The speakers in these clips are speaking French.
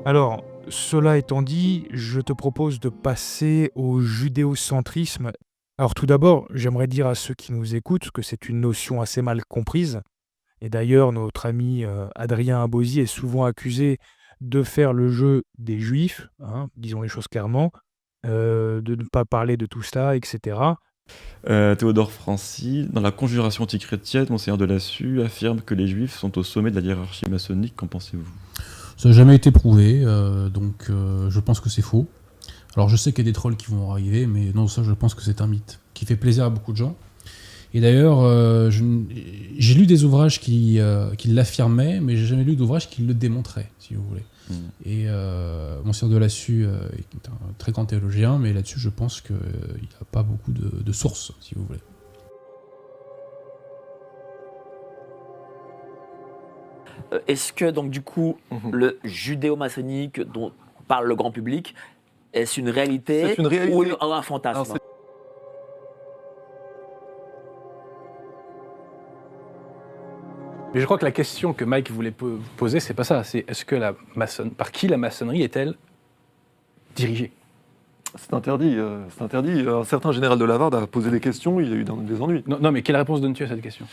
Alors, cela étant dit, je te propose de passer au judéocentrisme. Alors tout d'abord, j'aimerais dire à ceux qui nous écoutent que c'est une notion assez mal comprise. Et d'ailleurs, notre ami Adrien Abosi est souvent accusé de faire le jeu des juifs, hein, disons les choses clairement, de ne pas parler de tout ça, etc. Théodore Francy, dans la Conjuration antichrétienne, Monseigneur de Lassus affirme que les Juifs sont au sommet de la hiérarchie maçonnique. Qu'en pensez-vous? Ça n'a jamais été prouvé, donc je pense que c'est faux. Alors je sais qu'il y a des trolls qui vont arriver, mais non, ça je pense que c'est un mythe, qui fait plaisir à beaucoup de gens. Et d'ailleurs, j'ai lu des ouvrages qui l'affirmaient, mais j'ai jamais lu d'ouvrages qui le démontraient, si vous voulez. Et Monseigneur de Lassus est un très grand théologien, mais là-dessus je pense qu'il n'a pas beaucoup de sources, si vous voulez. Est-ce que donc du coup le judéo-maçonnique dont parle le grand public, est-ce une réalité, C'est une réalité. ou un fantasme? Alors, Mais je crois que la question que Mike voulait poser, c'est pas ça. C'est est-ce que par qui la maçonnerie est-elle dirigée? c'est interdit. C'est interdit. Un certain général de Lavarde a posé des questions, il y a eu des ennuis. Non, mais quelle réponse donnes-tu à cette question?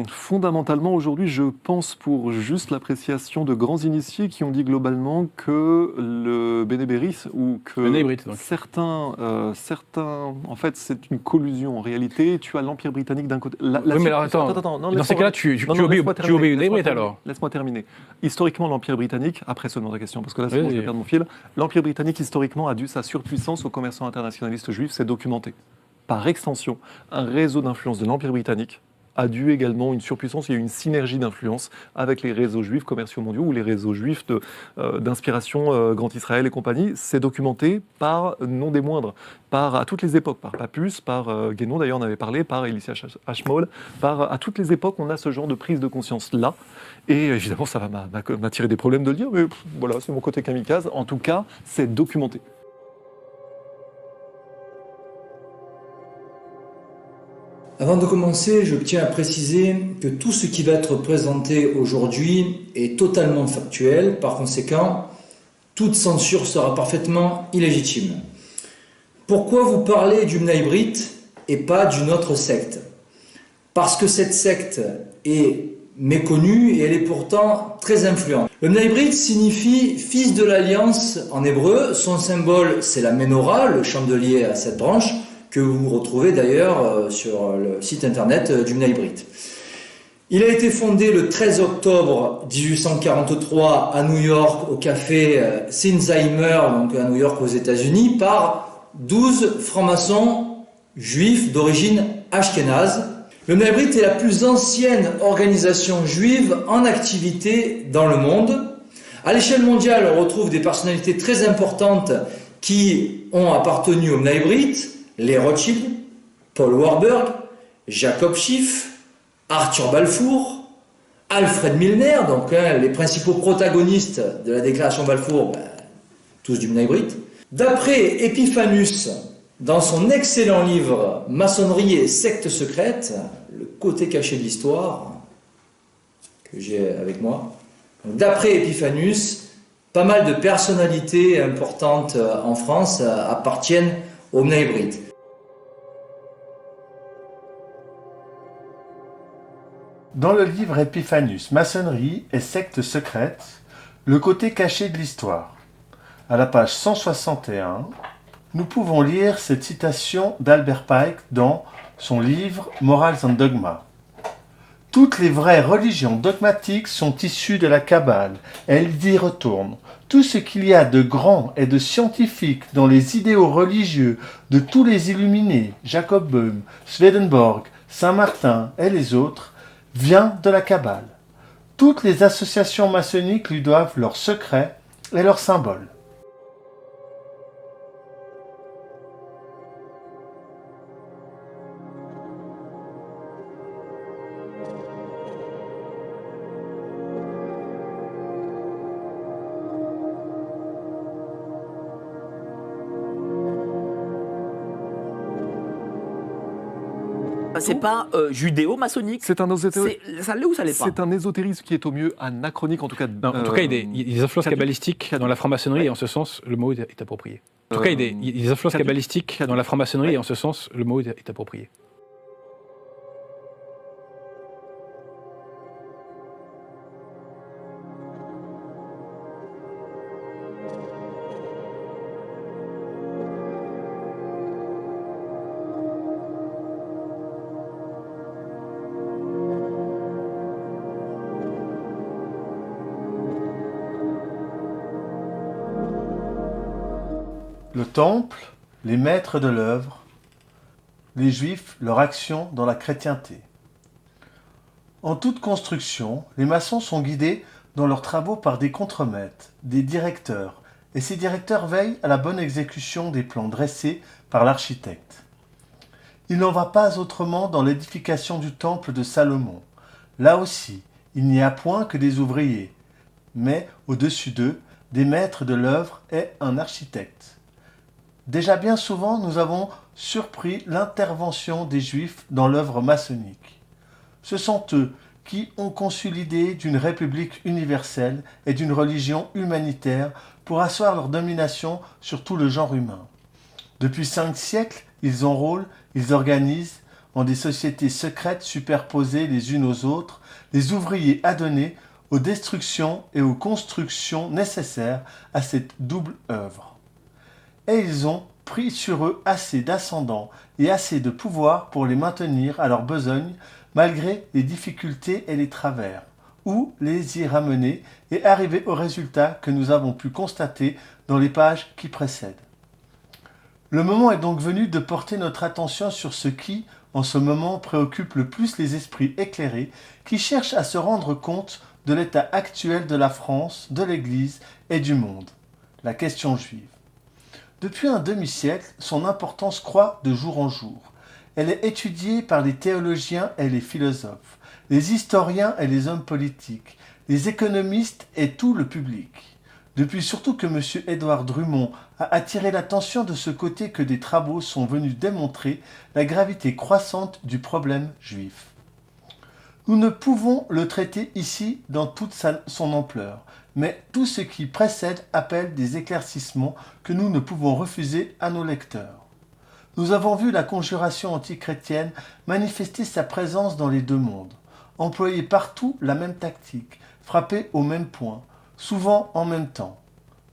Fondamentalement, aujourd'hui, je pense pour juste l'appréciation de grands initiés qui ont dit globalement que le bénébéris ou que Le nébrite, donc. certains, en fait, c'est une collusion. En réalité, tu as l'Empire britannique d'un côté. Oui, mais alors attends. non, Dans ces cas-là, tu obéis au nébrite alors. Laisse-moi terminer. Historiquement, l'Empire britannique, après seulement ta question, parce que là, sinon, Oui, je vais oui. perdre mon fil. L'Empire britannique, historiquement, a dû sa surpuissance aux commerçants internationalistes juifs, c'est documenté. Par extension, un réseau d'influence de l'Empire britannique a dû également une surpuissance, il y a eu une synergie d'influence avec les réseaux juifs commerciaux mondiaux ou les réseaux juifs d'inspiration Grand Israël et compagnie. C'est documenté par, non des moindres, à toutes les époques, par Papus, par Guénon d'ailleurs on avait parlé, par Elisha Ashmole, à toutes les époques on a ce genre de prise de conscience-là. Et évidemment ça va m'attirer des problèmes de le dire, mais voilà, c'est mon côté kamikaze. En tout cas, c'est documenté. Avant de commencer, je tiens à préciser que tout ce qui va être présenté aujourd'hui est totalement factuel. Par conséquent, toute censure sera parfaitement illégitime. Pourquoi vous parlez du Bnei Brit et pas d'une autre secte? Parce que cette secte est méconnue et elle est pourtant très influente. Le Bnei Brit signifie fils de l'alliance en hébreu. Son symbole, c'est la menorah, le chandelier à 7 branches, que vous retrouvez d'ailleurs sur le site internet du Bnei Brit. Il a été fondé le 13 octobre 1843 à New York, au café Sinzheimer, donc à New York aux États-Unis, par 12 francs-maçons juifs d'origine ashkénaze. Le Bnei Brit est la plus ancienne organisation juive en activité dans le monde. À l'échelle mondiale, on retrouve des personnalités très importantes qui ont appartenu au Bnei Brit: les Rothschild, Paul Warburg, Jacob Schiff, Arthur Balfour, Alfred Milner, donc les principaux protagonistes de la déclaration Balfour, tous du Bnei Brit. D'après Epiphanus, dans son excellent livre Maçonnerie et secte secrète, le côté caché de l'histoire, que j'ai avec moi, d'après Epiphanus, pas mal de personnalités importantes en France appartiennent au Bnei Brit. Dans le livre Epiphanus, Maçonnerie et secte secrète, le côté caché de l'histoire, à la page 161, nous pouvons lire cette citation d'Albert Pike dans son livre Morals and Dogma. Toutes les vraies religions dogmatiques sont issues de la Kabbale, elles y retournent. Tout ce qu'il y a de grand et de scientifique dans les idéaux religieux de tous les illuminés, Jacob Böhm, Swedenborg, Saint-Martin et les autres, vient de la Kabbale. Toutes les associations maçonniques lui doivent leurs secrets et leurs symboles. C'est pas judéo-maçonnique. C'est un ésotérisme. Ça l'est ou ça l'est pas? C'est un ésotérisme qui est au mieux anachronique, en tout cas. Non, en tout cas, il y a des influences kabbalistiques dans la franc-maçonnerie, et en ce sens, le mot est approprié. En tout cas, il y a des influences kabbalistiques dans la franc-maçonnerie, et en ce sens, le mot est approprié. Le temple, les maîtres de l'œuvre, les juifs, leur action dans la chrétienté. En toute construction, les maçons sont guidés dans leurs travaux par des contremaîtres, des directeurs, et ces directeurs veillent à la bonne exécution des plans dressés par l'architecte. Il n'en va pas autrement dans l'édification du temple de Salomon. Là aussi, il n'y a point que des ouvriers, mais au-dessus d'eux, des maîtres de l'œuvre et un architecte. Déjà bien souvent, nous avons surpris l'intervention des Juifs dans l'œuvre maçonnique. Ce sont eux qui ont conçu l'idée d'une république universelle et d'une religion humanitaire pour asseoir leur domination sur tout le genre humain. Depuis 5 siècles, ils enrôlent, ils organisent, en des sociétés secrètes superposées les unes aux autres, les ouvriers adonnés aux destructions et aux constructions nécessaires à cette double œuvre. Et ils ont pris sur eux assez d'ascendant et assez de pouvoir pour les maintenir à leur besogne malgré les difficultés et les travers, ou les y ramener et arriver au résultat que nous avons pu constater dans les pages qui précèdent. Le moment est donc venu de porter notre attention sur ce qui, en ce moment, préoccupe le plus les esprits éclairés qui cherchent à se rendre compte de l'état actuel de la France, de l'Église et du monde, la question juive. Depuis un demi-siècle, son importance croît de jour en jour. Elle est étudiée par les théologiens et les philosophes, les historiens et les hommes politiques, les économistes et tout le public. Depuis surtout que M. Édouard Drummond a attiré l'attention de ce côté que des travaux sont venus démontrer la gravité croissante du problème juif. Nous ne pouvons le traiter ici dans toute son ampleur, mais tout ce qui précède appelle des éclaircissements que nous ne pouvons refuser à nos lecteurs. Nous avons vu la conjuration antichrétienne manifester sa présence dans les deux mondes, employer partout la même tactique, frapper au même point, souvent en même temps.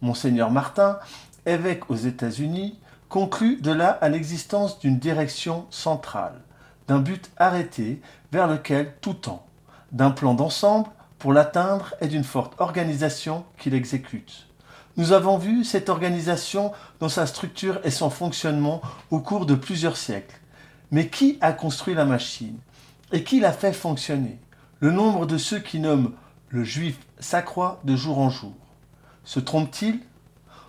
Monseigneur Martin, évêque aux États-Unis, conclut de là à l'existence d'une direction centrale, d'un but arrêté vers lequel tout tend, d'un plan d'ensemble pour l'atteindre et d'une forte organisation qui l'exécute. Nous avons vu cette organisation dans sa structure et son fonctionnement au cours de plusieurs siècles. Mais qui a construit la machine? Et qui l'a fait fonctionner? Le nombre de ceux qui nomment le juif s'accroît de jour en jour. Se trompe-t-il?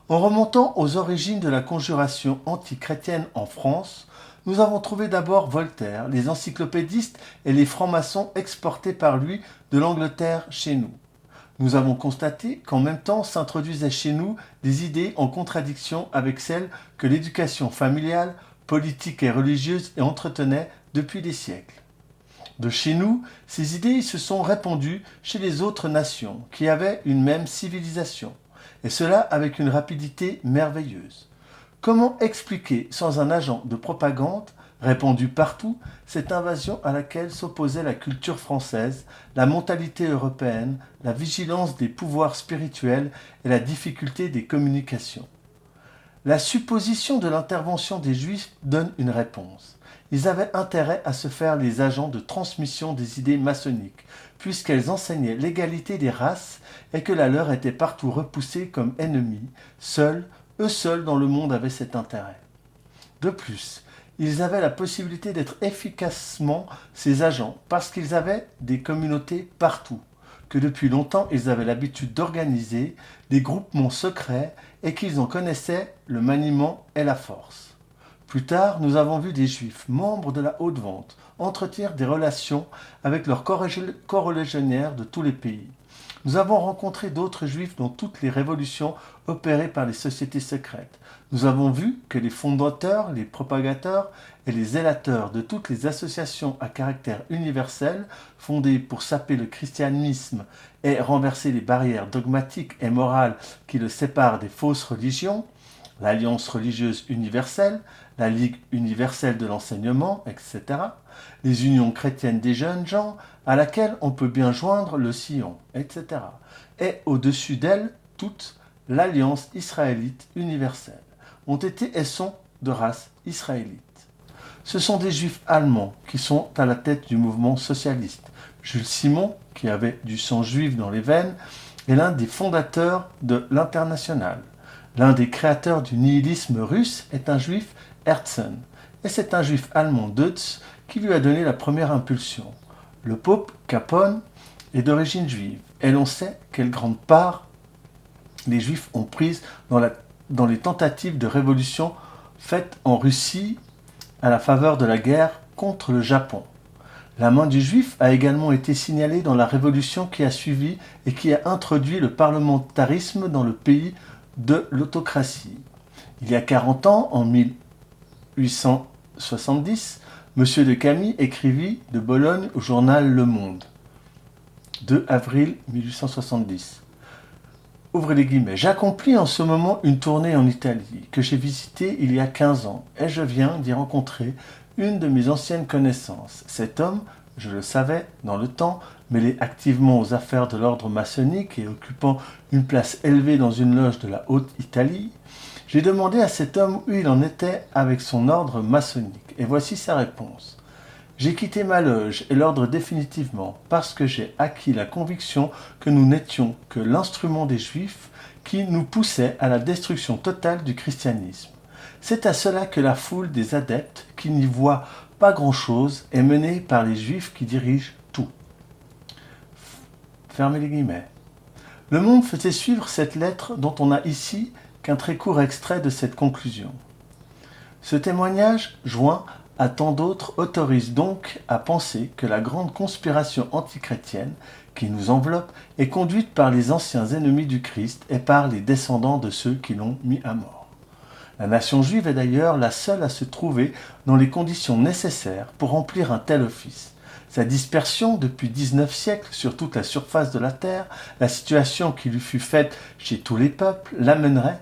En remontant aux origines de la conjuration antichrétienne en France, nous avons trouvé d'abord Voltaire, les encyclopédistes et les francs-maçons exportés par lui de l'Angleterre chez nous. Nous avons constaté qu'en même temps s'introduisaient chez nous des idées en contradiction avec celles que l'éducation familiale, politique et religieuse entretenait depuis des siècles. De chez nous, ces idées se sont répandues chez les autres nations qui avaient une même civilisation, et cela avec une rapidité merveilleuse. Comment expliquer sans un agent de propagande, répandu partout, cette invasion à laquelle s'opposait la culture française, la mentalité européenne, la vigilance des pouvoirs spirituels et la difficulté des communications? La supposition de l'intervention des Juifs donne une réponse. Ils avaient intérêt à se faire les agents de transmission des idées maçonniques, puisqu'elles enseignaient l'égalité des races et que la leur était partout repoussée comme ennemie. Eux seuls dans le monde avaient cet intérêt. De plus, ils avaient la possibilité d'être efficacement ces agents parce qu'ils avaient des communautés partout, que depuis longtemps ils avaient l'habitude d'organiser des groupements secrets et qu'ils en connaissaient le maniement et la force. Plus tard, nous avons vu des Juifs, membres de la haute vente, entretenir des relations avec leurs corréligionnaires de tous les pays. Nous avons rencontré d'autres juifs dans toutes les révolutions opérées par les sociétés secrètes. Nous avons vu que les fondateurs, les propagateurs et les zélateurs de toutes les associations à caractère universel, fondées pour saper le christianisme et renverser les barrières dogmatiques et morales qui le séparent des fausses religions, l'Alliance religieuse universelle, la Ligue universelle de l'enseignement, etc., les unions chrétiennes des jeunes gens, à laquelle on peut bien joindre le sillon, etc., et au-dessus d'elles toutes, l'Alliance israélite universelle, ont été et sont de race israélite. Ce sont des juifs allemands qui sont à la tête du mouvement socialiste. Jules Simon, qui avait du sang juif dans les veines, est l'un des fondateurs de l'Internationale. L'un des créateurs du nihilisme russe est un juif, Herzen, et c'est un juif allemand, Deutz, qui lui a donné la première impulsion. Le pope Capone est d'origine juive, et l'on sait quelle grande part les juifs ont prise dans les tentatives de révolution faites en Russie à la faveur de la guerre contre le Japon. La main du juif a également été signalée dans la révolution qui a suivi et qui a introduit le parlementarisme dans le pays de l'autocratie. Il y a 40 ans, en 1870, M. de Camille écrivit de Bologne au journal Le Monde. 2 avril 1870. Ouvrez les guillemets. J'accomplis en ce moment une tournée en Italie que j'ai visitée il y a 15 ans et je viens d'y rencontrer une de mes anciennes connaissances. Cet homme, je le savais dans le temps, mêlé activement aux affaires de l'ordre maçonnique et occupant une place élevée dans une loge de la Haute-Italie, j'ai demandé à cet homme où il en était avec son ordre maçonnique. Et voici sa réponse. J'ai quitté ma loge et l'ordre définitivement parce que j'ai acquis la conviction que nous n'étions que l'instrument des Juifs qui nous poussait à la destruction totale du christianisme. C'est à cela que la foule des adeptes, qui n'y voient pas grand-chose, est menée par les Juifs qui dirigent tout. Fermez les guillemets. Le Monde faisait suivre cette lettre dont on n'a ici qu'un très court extrait de cette conclusion. Ce témoignage, joint à tant d'autres, autorise donc à penser que la grande conspiration antichrétienne qui nous enveloppe est conduite par les anciens ennemis du Christ et par les descendants de ceux qui l'ont mis à mort. La nation juive est d'ailleurs la seule à se trouver dans les conditions nécessaires pour remplir un tel office. Sa dispersion depuis 19 siècles sur toute la surface de la terre, la situation qui lui fut faite chez tous les peuples, l'amenèrent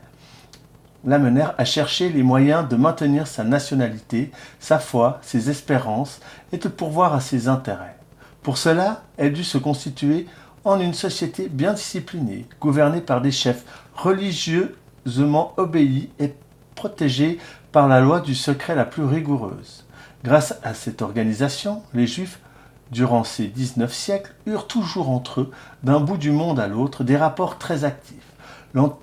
à chercher les moyens de maintenir sa nationalité, sa foi, ses espérances et de pourvoir à ses intérêts. Pour cela, elle dut se constituer en une société bien disciplinée, gouvernée par des chefs religieusement obéis et protégés par la loi du secret la plus rigoureuse. Grâce à cette organisation, les Juifs, durant ces 19 siècles, eurent toujours entre eux, d'un bout du monde à l'autre, des rapports très actifs.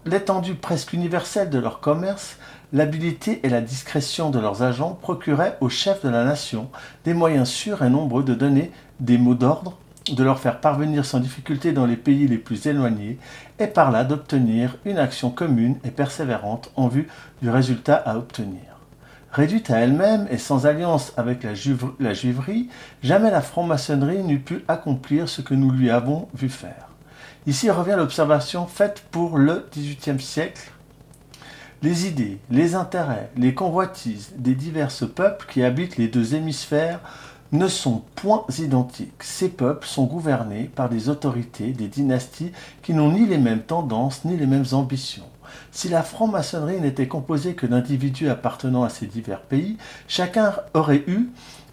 L'étendue presque universelle de leur commerce, l'habileté et la discrétion de leurs agents procuraient aux chefs de la nation des moyens sûrs et nombreux de donner des mots d'ordre, de leur faire parvenir sans difficulté dans les pays les plus éloignés, et par là d'obtenir une action commune et persévérante en vue du résultat à obtenir. Réduite à elle-même et sans alliance avec la juiverie, jamais la franc-maçonnerie n'eût pu accomplir ce que nous lui avons vu faire. Ici revient l'observation faite pour le XVIIIe siècle. Les idées, les intérêts, les convoitises des divers peuples qui habitent les deux hémisphères ne sont point identiques. Ces peuples sont gouvernés par des autorités, des dynasties qui n'ont ni les mêmes tendances ni les mêmes ambitions. Si la franc-maçonnerie n'était composée que d'individus appartenant à ces divers pays, chacun aurait eu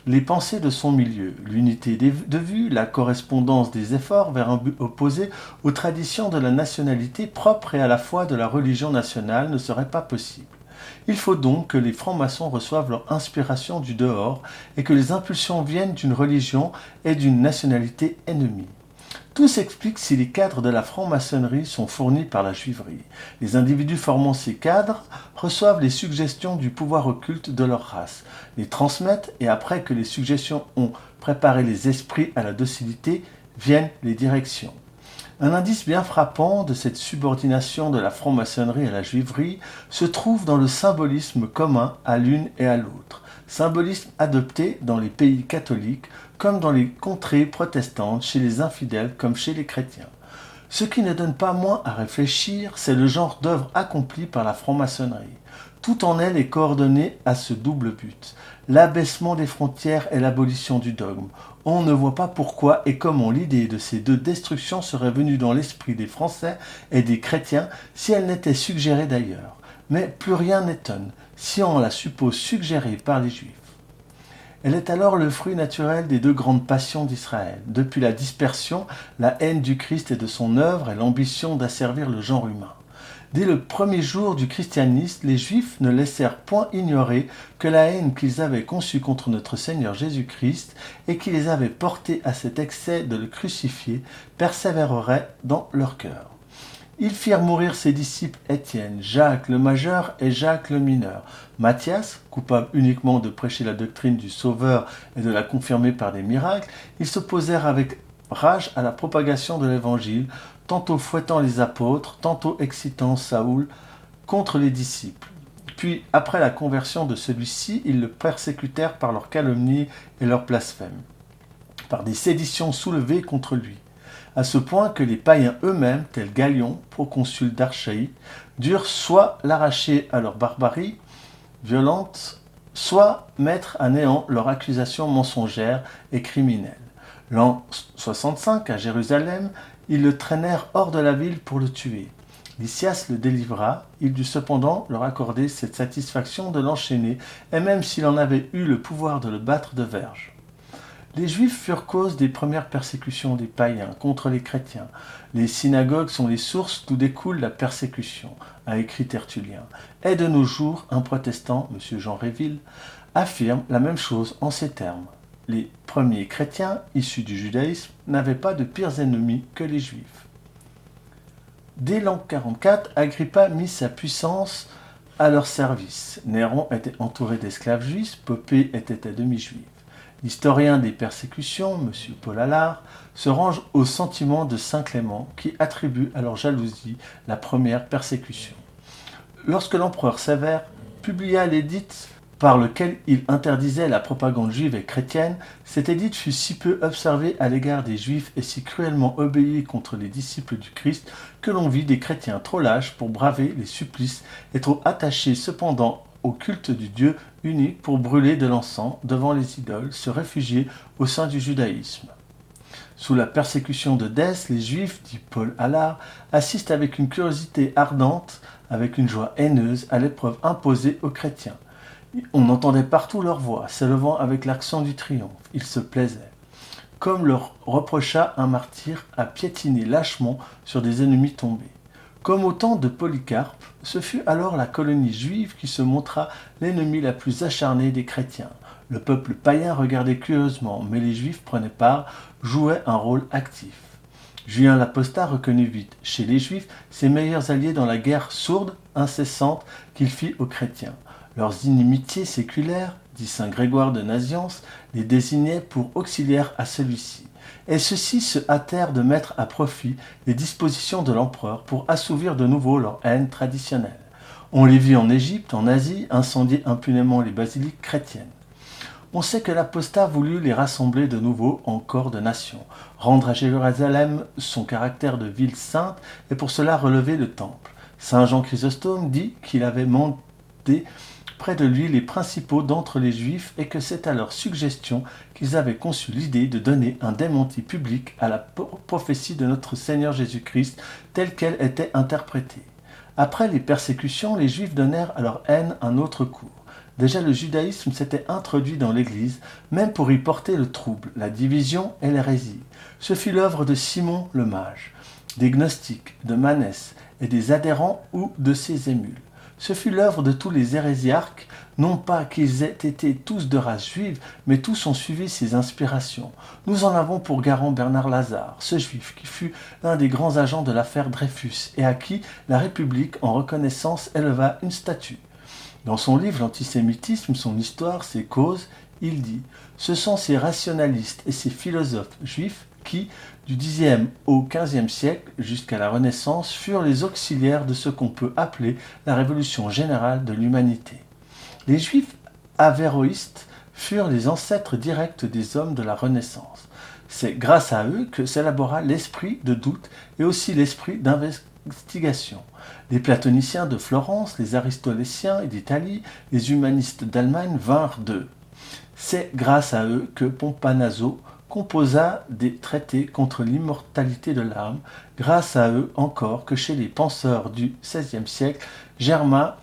les pensées de son milieu, l'unité de vue, la correspondance des efforts vers un but opposé aux traditions de la nationalité propre et à la foi de la religion nationale ne serait pas possible. Il faut donc que les francs-maçons reçoivent leur inspiration du dehors et que les impulsions viennent d'une religion et d'une nationalité ennemie. Tout s'explique si les cadres de la franc-maçonnerie sont fournis par la juiverie. Les individus formant ces cadres reçoivent les suggestions du pouvoir occulte de leur race, les transmettent et après que les suggestions ont préparé les esprits à la docilité, viennent les directions. Un indice bien frappant de cette subordination de la franc-maçonnerie à la juiverie se trouve dans le symbolisme commun à l'une et à l'autre, symbolisme adopté dans les pays catholiques comme dans les contrées protestantes, chez les infidèles comme chez les chrétiens. Ce qui ne donne pas moins à réfléchir, c'est le genre d'œuvre accomplie par la franc-maçonnerie. Tout en elle est coordonné à ce double but, l'abaissement des frontières et l'abolition du dogme. On ne voit pas pourquoi et comment l'idée de ces deux destructions serait venue dans l'esprit des Français et des chrétiens si elle n'était suggérée d'ailleurs. Mais plus rien n'étonne si on la suppose suggérée par les Juifs. Elle est alors le fruit naturel des deux grandes passions d'Israël. Depuis la dispersion, la haine du Christ et de son œuvre et l'ambition d'asservir le genre humain. Dès le premier jour du christianisme, les Juifs ne laissèrent point ignorer que la haine qu'ils avaient conçue contre notre Seigneur Jésus-Christ et qui les avait portés à cet excès de le crucifier persévérerait dans leur cœur. Ils firent mourir ses disciples Étienne, Jacques le majeur et Jacques le mineur. Matthias, coupable uniquement de prêcher la doctrine du Sauveur et de la confirmer par des miracles, ils s'opposèrent avec rage à la propagation de l'Évangile, tantôt fouettant les apôtres, tantôt excitant Saoul contre les disciples. Puis, après la conversion de celui-ci, ils le persécutèrent par leurs calomnies et leurs blasphèmes, par des séditions soulevées contre lui, à ce point que les païens eux-mêmes, tels Galion, proconsul d'Archaïe, durent soit l'arracher à leur barbarie violente, soit mettre à néant leur accusation mensongère et criminelle. L'an 65, à Jérusalem, ils le traînèrent hors de la ville pour le tuer. Lysias le délivra, il dut cependant leur accorder cette satisfaction de l'enchaîner, et même s'il en avait eu le pouvoir de le battre de verge. Les Juifs furent cause des premières persécutions des païens contre les chrétiens. Les synagogues sont les sources d'où découle la persécution, a écrit Tertullien. Et de nos jours, un protestant, M. Jean Réville, affirme la même chose en ces termes. Les premiers chrétiens, issus du judaïsme, n'avaient pas de pires ennemis que les Juifs. Dès l'an 44, Agrippa mit sa puissance à leur service. Néron était entouré d'esclaves juifs, Poppée était à demi juive. L'historien des persécutions, M. Paul Allard, se range au sentiment de saint Clément qui attribue à leur jalousie la première persécution. Lorsque l'empereur Sévère publia l'édit par lequel il interdisait la propagande juive et chrétienne, cet édit fut si peu observé à l'égard des Juifs et si cruellement obéi contre les disciples du Christ que l'on vit des chrétiens trop lâches pour braver les supplices et trop attachés cependant au culte du Dieu unique pour brûler de l'encens devant les idoles, se réfugier au sein du judaïsme. Sous la persécution de Dès, les Juifs, dit Paul Allard, assistent avec une curiosité ardente, avec une joie haineuse à l'épreuve imposée aux chrétiens. On entendait partout leur voix, s'élevant avec l'accent du triomphe. Ils se plaisaient. Comme leur reprocha un martyr à piétiner lâchement sur des ennemis tombés. Comme au temps de Polycarpe, ce fut alors la colonie juive qui se montra l'ennemi la plus acharnée des chrétiens. Le peuple païen regardait curieusement, mais les Juifs prenaient part, jouaient un rôle actif. Julien l'Apostat reconnut vite, chez les Juifs, ses meilleurs alliés dans la guerre sourde, incessante qu'il fit aux chrétiens. Leurs inimitiés séculaires, dit saint Grégoire de Naziance, les désignaient pour auxiliaires à celui-ci. Et ceux-ci se hâtèrent de mettre à profit les dispositions de l'empereur pour assouvir de nouveau leur haine traditionnelle. On les vit en Égypte, en Asie, incendier impunément les basiliques chrétiennes. On sait que l'apostat voulut les rassembler de nouveau en corps de nation, rendre à Jérusalem son caractère de ville sainte et pour cela relever le temple. Saint Jean Chrysostome dit qu'il avait mandé près de lui les principaux d'entre les Juifs et que c'est à leur suggestion qu'ils avaient conçu l'idée de donner un démenti public à la prophétie de notre Seigneur Jésus-Christ telle qu'elle était interprétée. Après les persécutions, les Juifs donnèrent à leur haine un autre cours. Déjà le judaïsme s'était introduit dans l'Église, même pour y porter le trouble, la division et l'hérésie. Ce fut l'œuvre de Simon le mage, des gnostiques, de Manès et des adhérents ou de ses émules. Ce fut l'œuvre de tous les hérésiarques, non pas qu'ils aient été tous de race juive, mais tous ont suivi ses inspirations. Nous en avons pour garant Bernard Lazare, ce juif qui fut l'un des grands agents de l'affaire Dreyfus et à qui la République, en reconnaissance, éleva une statue. Dans son livre L'antisémitisme, son histoire, ses causes, il dit « Ce sont ces rationalistes et ces philosophes juifs qui, du Xe au XVe siècle jusqu'à la Renaissance, furent les auxiliaires de ce qu'on peut appeler la révolution générale de l'humanité. Les Juifs avéroïstes furent les ancêtres directs des hommes de la Renaissance. C'est grâce à eux que s'élabora l'esprit de doute et aussi l'esprit d'investigation. Les platoniciens de Florence, les aristotéliens d'Italie, les humanistes d'Allemagne vinrent d'eux. C'est grâce à eux que Pompanazzo composa des traités contre l'immortalité de l'âme, grâce à eux encore que chez les penseurs du XVIe siècle germa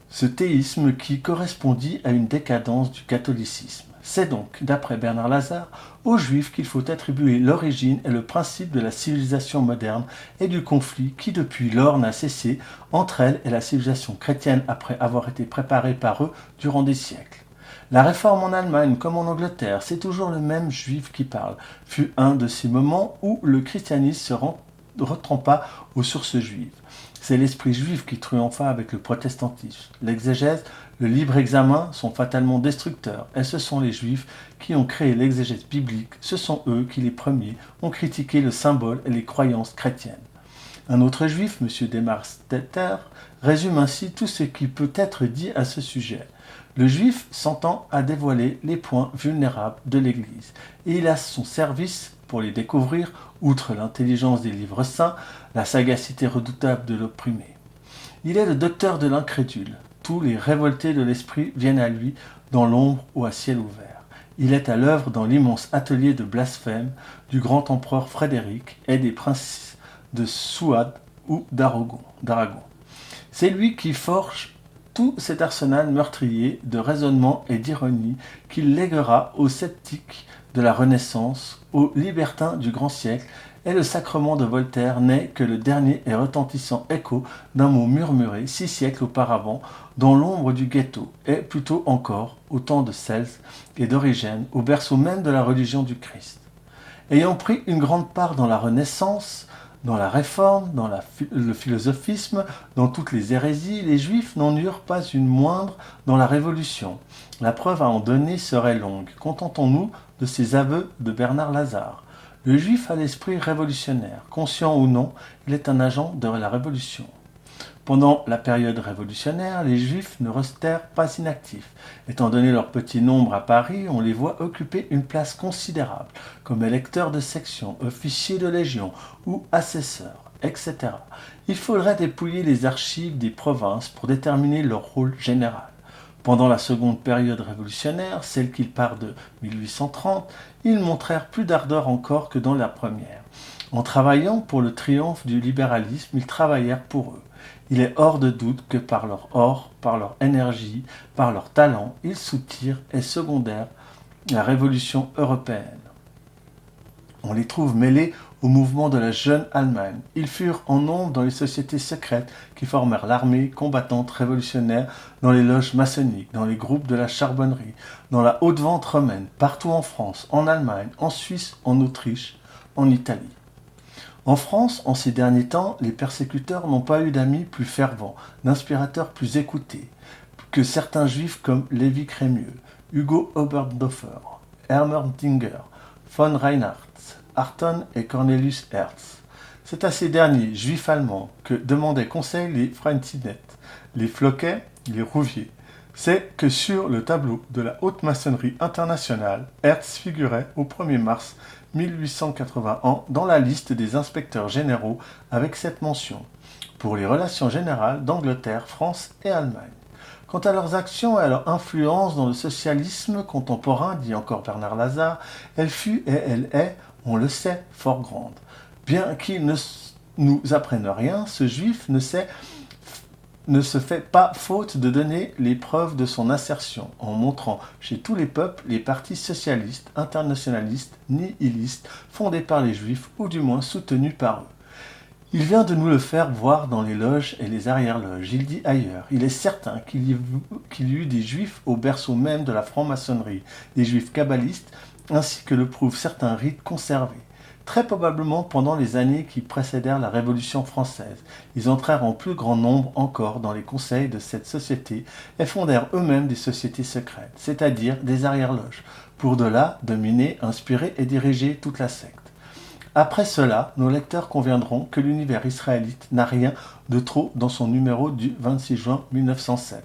ce théisme qui correspondit à une décadence du catholicisme. C'est donc, d'après Bernard Lazare, aux Juifs qu'il faut attribuer l'origine et le principe de la civilisation moderne et du conflit qui depuis lors n'a cessé entre elle et la civilisation chrétienne après avoir été préparée par eux durant des siècles. La réforme en Allemagne comme en Angleterre, c'est toujours le même Juif qui parle, fut un de ces moments où le christianisme se retrempa aux sources juives. C'est l'esprit juif qui triompha avec le protestantisme. L'exégèse, le libre examen sont fatalement destructeurs, et ce sont les juifs qui ont créé l'exégèse biblique, ce sont eux qui les premiers ont critiqué le symbole et les croyances chrétiennes. Un autre juif, M. Demarstetter, résume ainsi tout ce qui peut être dit à ce sujet. Le juif s'entend à dévoiler les points vulnérables de l'Église, et il a son service pour les découvrir, outre l'intelligence des livres saints, la sagacité redoutable de l'opprimé. Il est le docteur de l'incrédule. Tous les révoltés de l'esprit viennent à lui dans l'ombre ou à ciel ouvert. Il est à l'œuvre dans l'immense atelier de blasphème du grand empereur Frédéric et des princes de Souabe ou d'Aragon. C'est lui qui forge tout cet arsenal meurtrier de raisonnement et d'ironie qu'il léguera aux sceptiques de la Renaissance, aux libertins du grand siècle, et le sacrement de Voltaire n'est que le dernier et retentissant écho d'un mot murmuré 6 siècles auparavant dans l'ombre du ghetto, et plutôt encore au temps de Cels et d'Origène, au berceau même de la religion du Christ. Ayant pris une grande part dans la Renaissance, dans la Réforme, dans le philosophisme, dans toutes les hérésies, les Juifs n'en eurent pas une moindre dans la Révolution. La preuve à en donner serait longue. Contentons-nous de ces aveux de Bernard Lazare. Le Juif a l'esprit révolutionnaire. Conscient ou non, il est un agent de la Révolution. Pendant la période révolutionnaire, les Juifs ne restèrent pas inactifs. Étant donné leur petit nombre à Paris, on les voit occuper une place considérable, comme électeurs de section, officiers de légion ou assesseurs, etc. Il faudrait dépouiller les archives des provinces pour déterminer leur rôle général. Pendant la seconde période révolutionnaire, celle qui part de 1830, ils montrèrent plus d'ardeur encore que dans la première. En travaillant pour le triomphe du libéralisme, ils travaillèrent pour eux. Il est hors de doute que par leur or, par leur énergie, par leur talent, ils soutirent et secondèrent la révolution européenne. On les trouve mêlés au mouvement de la jeune Allemagne. Ils furent en nombre dans les sociétés secrètes qui formèrent l'armée combattante révolutionnaire, dans les loges maçonniques, dans les groupes de la charbonnerie, dans la haute vente romaine, partout en France, en Allemagne, en Suisse, en Autriche, en Italie. En France, en ces derniers temps, les persécuteurs n'ont pas eu d'amis plus fervents, d'inspirateurs plus écoutés, que certains juifs comme Lévi Crémieux, Hugo Oberndorfer, Ermendinger, von Reinhardt, Harton et Cornelius Hertz. C'est à ces derniers, juifs allemands, que demandaient conseil les Freintinet, les Floquet, les Rouvier. C'est que sur le tableau de la haute maçonnerie internationale, Hertz figurait au 1er mars 1881 dans la liste des inspecteurs généraux avec cette mention pour les relations générales d'Angleterre, France et Allemagne. Quant à leurs actions et à leur influence dans le socialisme contemporain, dit encore Bernard Lazare, elle fut et elle est, on le sait, fort grande. Bien qu'il ne nous apprenne rien, ce juif ne se fait pas faute de donner les preuves de son assertion, en montrant chez tous les peuples les partis socialistes, internationalistes, nihilistes, fondés par les juifs, ou du moins soutenus par eux. Il vient de nous le faire voir dans les loges et les arrière-loges. Il dit ailleurs, il est certain qu'il y eut des juifs au berceau même de la franc-maçonnerie, des juifs kabbalistes, ainsi que le prouvent certains rites conservés. Très probablement pendant les années qui précédèrent la Révolution française, ils entrèrent en plus grand nombre encore dans les conseils de cette société et fondèrent eux-mêmes des sociétés secrètes, c'est-à-dire des arrière-loges, pour de là dominer, inspirer et diriger toute la secte. Après cela, nos lecteurs conviendront que l'univers israélite n'a rien de trop dans son numéro du 26 juin 1907.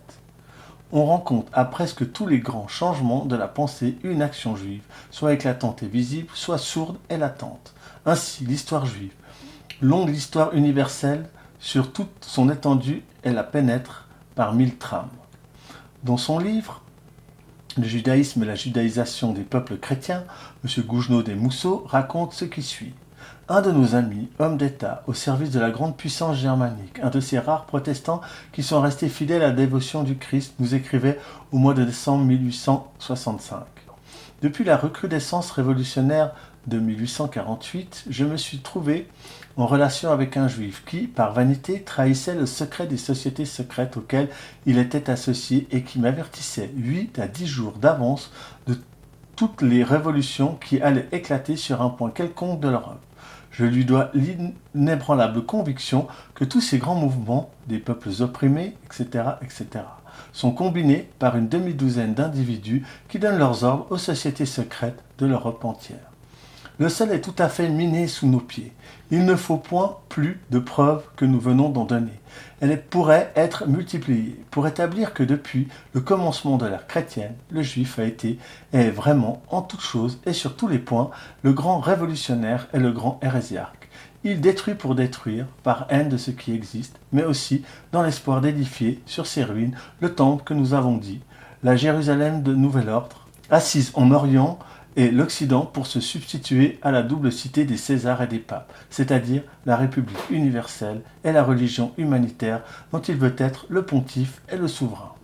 on rencontre à presque tous les grands changements de la pensée une action juive, soit éclatante et visible, soit sourde et latente. Ainsi, l'histoire juive, longue l'histoire universelle, sur toute son étendue, elle la pénètre par 1000 trames. Dans son livre « Le judaïsme et la judaïsation des peuples chrétiens », M. Gougenot des Mousseaux raconte ce qui suit. Un de nos amis, homme d'État, au service de la grande puissance germanique, un de ces rares protestants qui sont restés fidèles à la dévotion du Christ, nous écrivait au mois de décembre 1865. Depuis la recrudescence révolutionnaire de 1848, je me suis trouvé en relation avec un juif qui, par vanité, trahissait le secret des sociétés secrètes auxquelles il était associé et qui m'avertissait 8 à 10 jours d'avance de toutes les révolutions qui allaient éclater sur un point quelconque de l'Europe. Je lui dois l'inébranlable conviction que tous ces grands mouvements, des peuples opprimés, etc., sont combinés par une demi-douzaine d'individus qui donnent leurs ordres aux sociétés secrètes de l'Europe entière. Le sol est tout à fait miné sous nos pieds. Il ne faut point plus de preuves que nous venons d'en donner. Elle pourrait être multipliée pour établir que depuis le commencement de l'ère chrétienne, le juif a été et est vraiment en toutes choses et sur tous les points le grand révolutionnaire et le grand hérésiarque. Il détruit pour détruire, par haine de ce qui existe, mais aussi dans l'espoir d'édifier sur ses ruines le temple que nous avons dit, la Jérusalem de nouvel ordre, assise en Orient et l'Occident pour se substituer à la double cité des Césars et des papes, c'est-à-dire la République universelle et la religion humanitaire dont il veut être le pontife et le souverain.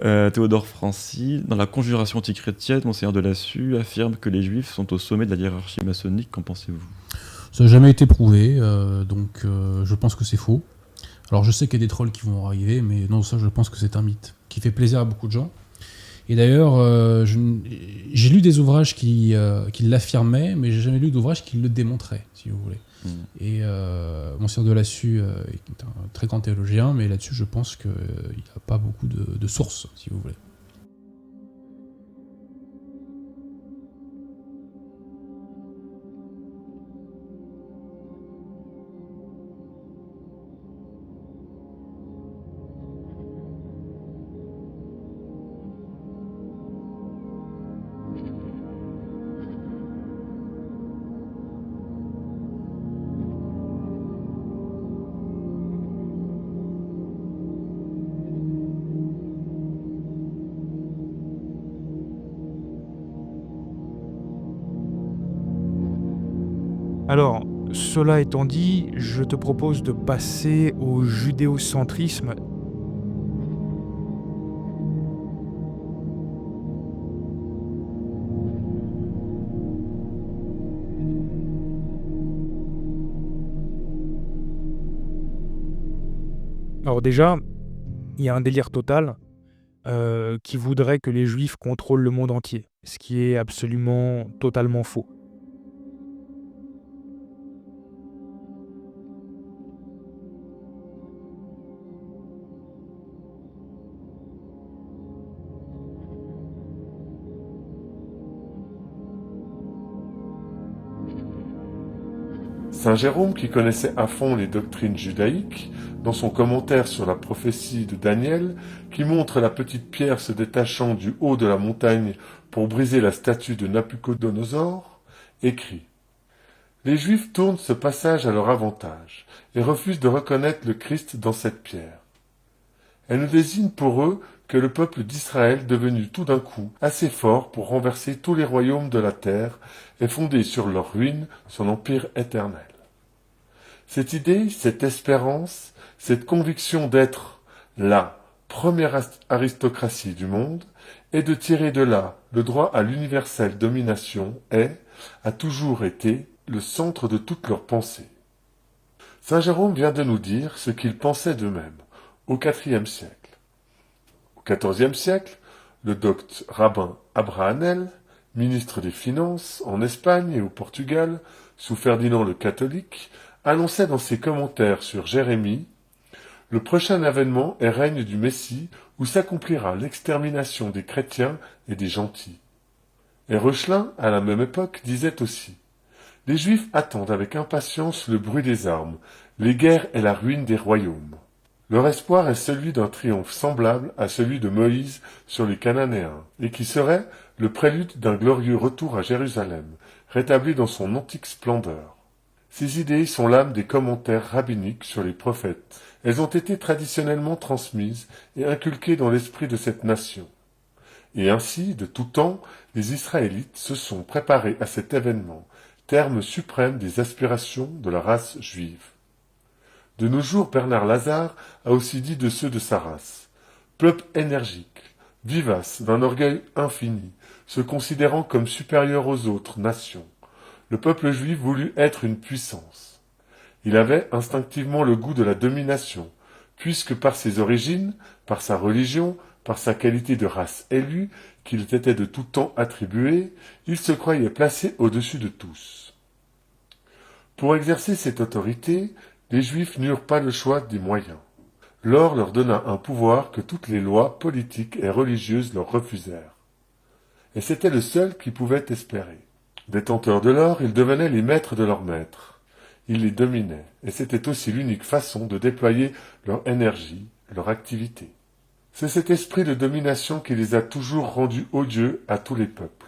Théodore Francy, dans la conjuration antichrétienne, Monseigneur de Lassus affirme que les Juifs sont au sommet de la hiérarchie maçonnique. Qu'en pensez-vous ? Ça n'a jamais été prouvé, donc je pense que c'est faux. Alors je sais qu'il y a des trolls qui vont arriver, mais non, ça je pense que c'est un mythe, qui fait plaisir à beaucoup de gens. Et d'ailleurs, j'ai lu des ouvrages qui l'affirmaient, mais j'ai jamais lu d'ouvrages qui le démontraient, si vous voulez. Et Monseigneur de Lassus est un très grand théologien, mais là-dessus je pense qu'il n'y a pas beaucoup de sources, si vous voulez. Alors, cela étant dit, je te propose de passer au judéocentrisme. Alors déjà, il y a un délire total qui voudrait que les Juifs contrôlent le monde entier, ce qui est absolument totalement faux. Saint Jérôme, qui connaissait à fond les doctrines judaïques, dans son commentaire sur la prophétie de Daniel, qui montre la petite pierre se détachant du haut de la montagne pour briser la statue de Nabuchodonosor, écrit « Les Juifs tournent ce passage à leur avantage et refusent de reconnaître le Christ dans cette pierre. Elle ne désigne pour eux que le peuple d'Israël devenu tout d'un coup assez fort pour renverser tous les royaumes de la terre et fonder sur leur ruine son empire éternel. Cette idée, cette espérance, cette conviction d'être la première aristocratie du monde et de tirer de là le droit à l'universelle domination a toujours été le centre de toute leur pensée. Saint Jérôme vient de nous dire ce qu'ils pensaient d'eux-mêmes au IVe siècle. Au XIVe siècle, le docte rabbin Abrahanel, ministre des Finances en Espagne et au Portugal, sous Ferdinand le Catholique, annonçait dans ses commentaires sur Jérémie « Le prochain avènement est règne du Messie où s'accomplira l'extermination des chrétiens et des gentils. » Et Reuchlin, à la même époque, disait aussi « Les Juifs attendent avec impatience le bruit des armes, les guerres et la ruine des royaumes. » Leur espoir est celui d'un triomphe semblable à celui de Moïse sur les Cananéens, et qui serait le prélude d'un glorieux retour à Jérusalem, rétabli dans son antique splendeur. Ces idées sont l'âme des commentaires rabbiniques sur les prophètes. Elles ont été traditionnellement transmises et inculquées dans l'esprit de cette nation. Et ainsi, de tout temps, les Israélites se sont préparés à cet événement, terme suprême des aspirations de la race juive. De nos jours, Bernard Lazare a aussi dit de ceux de sa race. Peuple énergique, vivace, d'un orgueil infini, se considérant comme supérieur aux autres nations. Le peuple juif voulut être une puissance. Il avait instinctivement le goût de la domination, puisque par ses origines, par sa religion, par sa qualité de race élue, qu'il était de tout temps attribuée, il se croyait placé au-dessus de tous. Pour exercer cette autorité, les Juifs n'eurent pas le choix des moyens. L'or leur donna un pouvoir que toutes les lois politiques et religieuses leur refusèrent. Et c'était le seul qui pouvait espérer. Détenteurs de l'or, ils devenaient les maîtres de leurs maîtres. Ils les dominaient, et c'était aussi l'unique façon de déployer leur énergie, leur activité. C'est cet esprit de domination qui les a toujours rendus odieux à tous les peuples.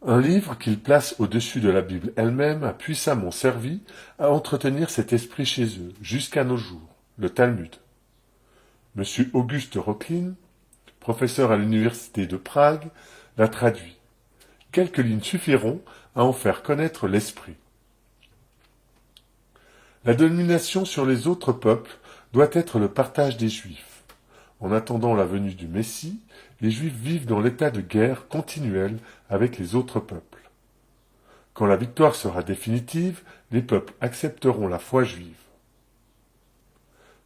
Un livre qu'ils placent au-dessus de la Bible elle-même a puissamment servi à entretenir cet esprit chez eux, jusqu'à nos jours, le Talmud. M. Auguste Rochlin, professeur à l'université de Prague, l'a traduit. Quelques lignes suffiront à en faire connaître l'esprit. La domination sur les autres peuples doit être le partage des Juifs. En attendant la venue du Messie, les Juifs vivent dans l'état de guerre continuelle avec les autres peuples. Quand la victoire sera définitive, les peuples accepteront la foi juive.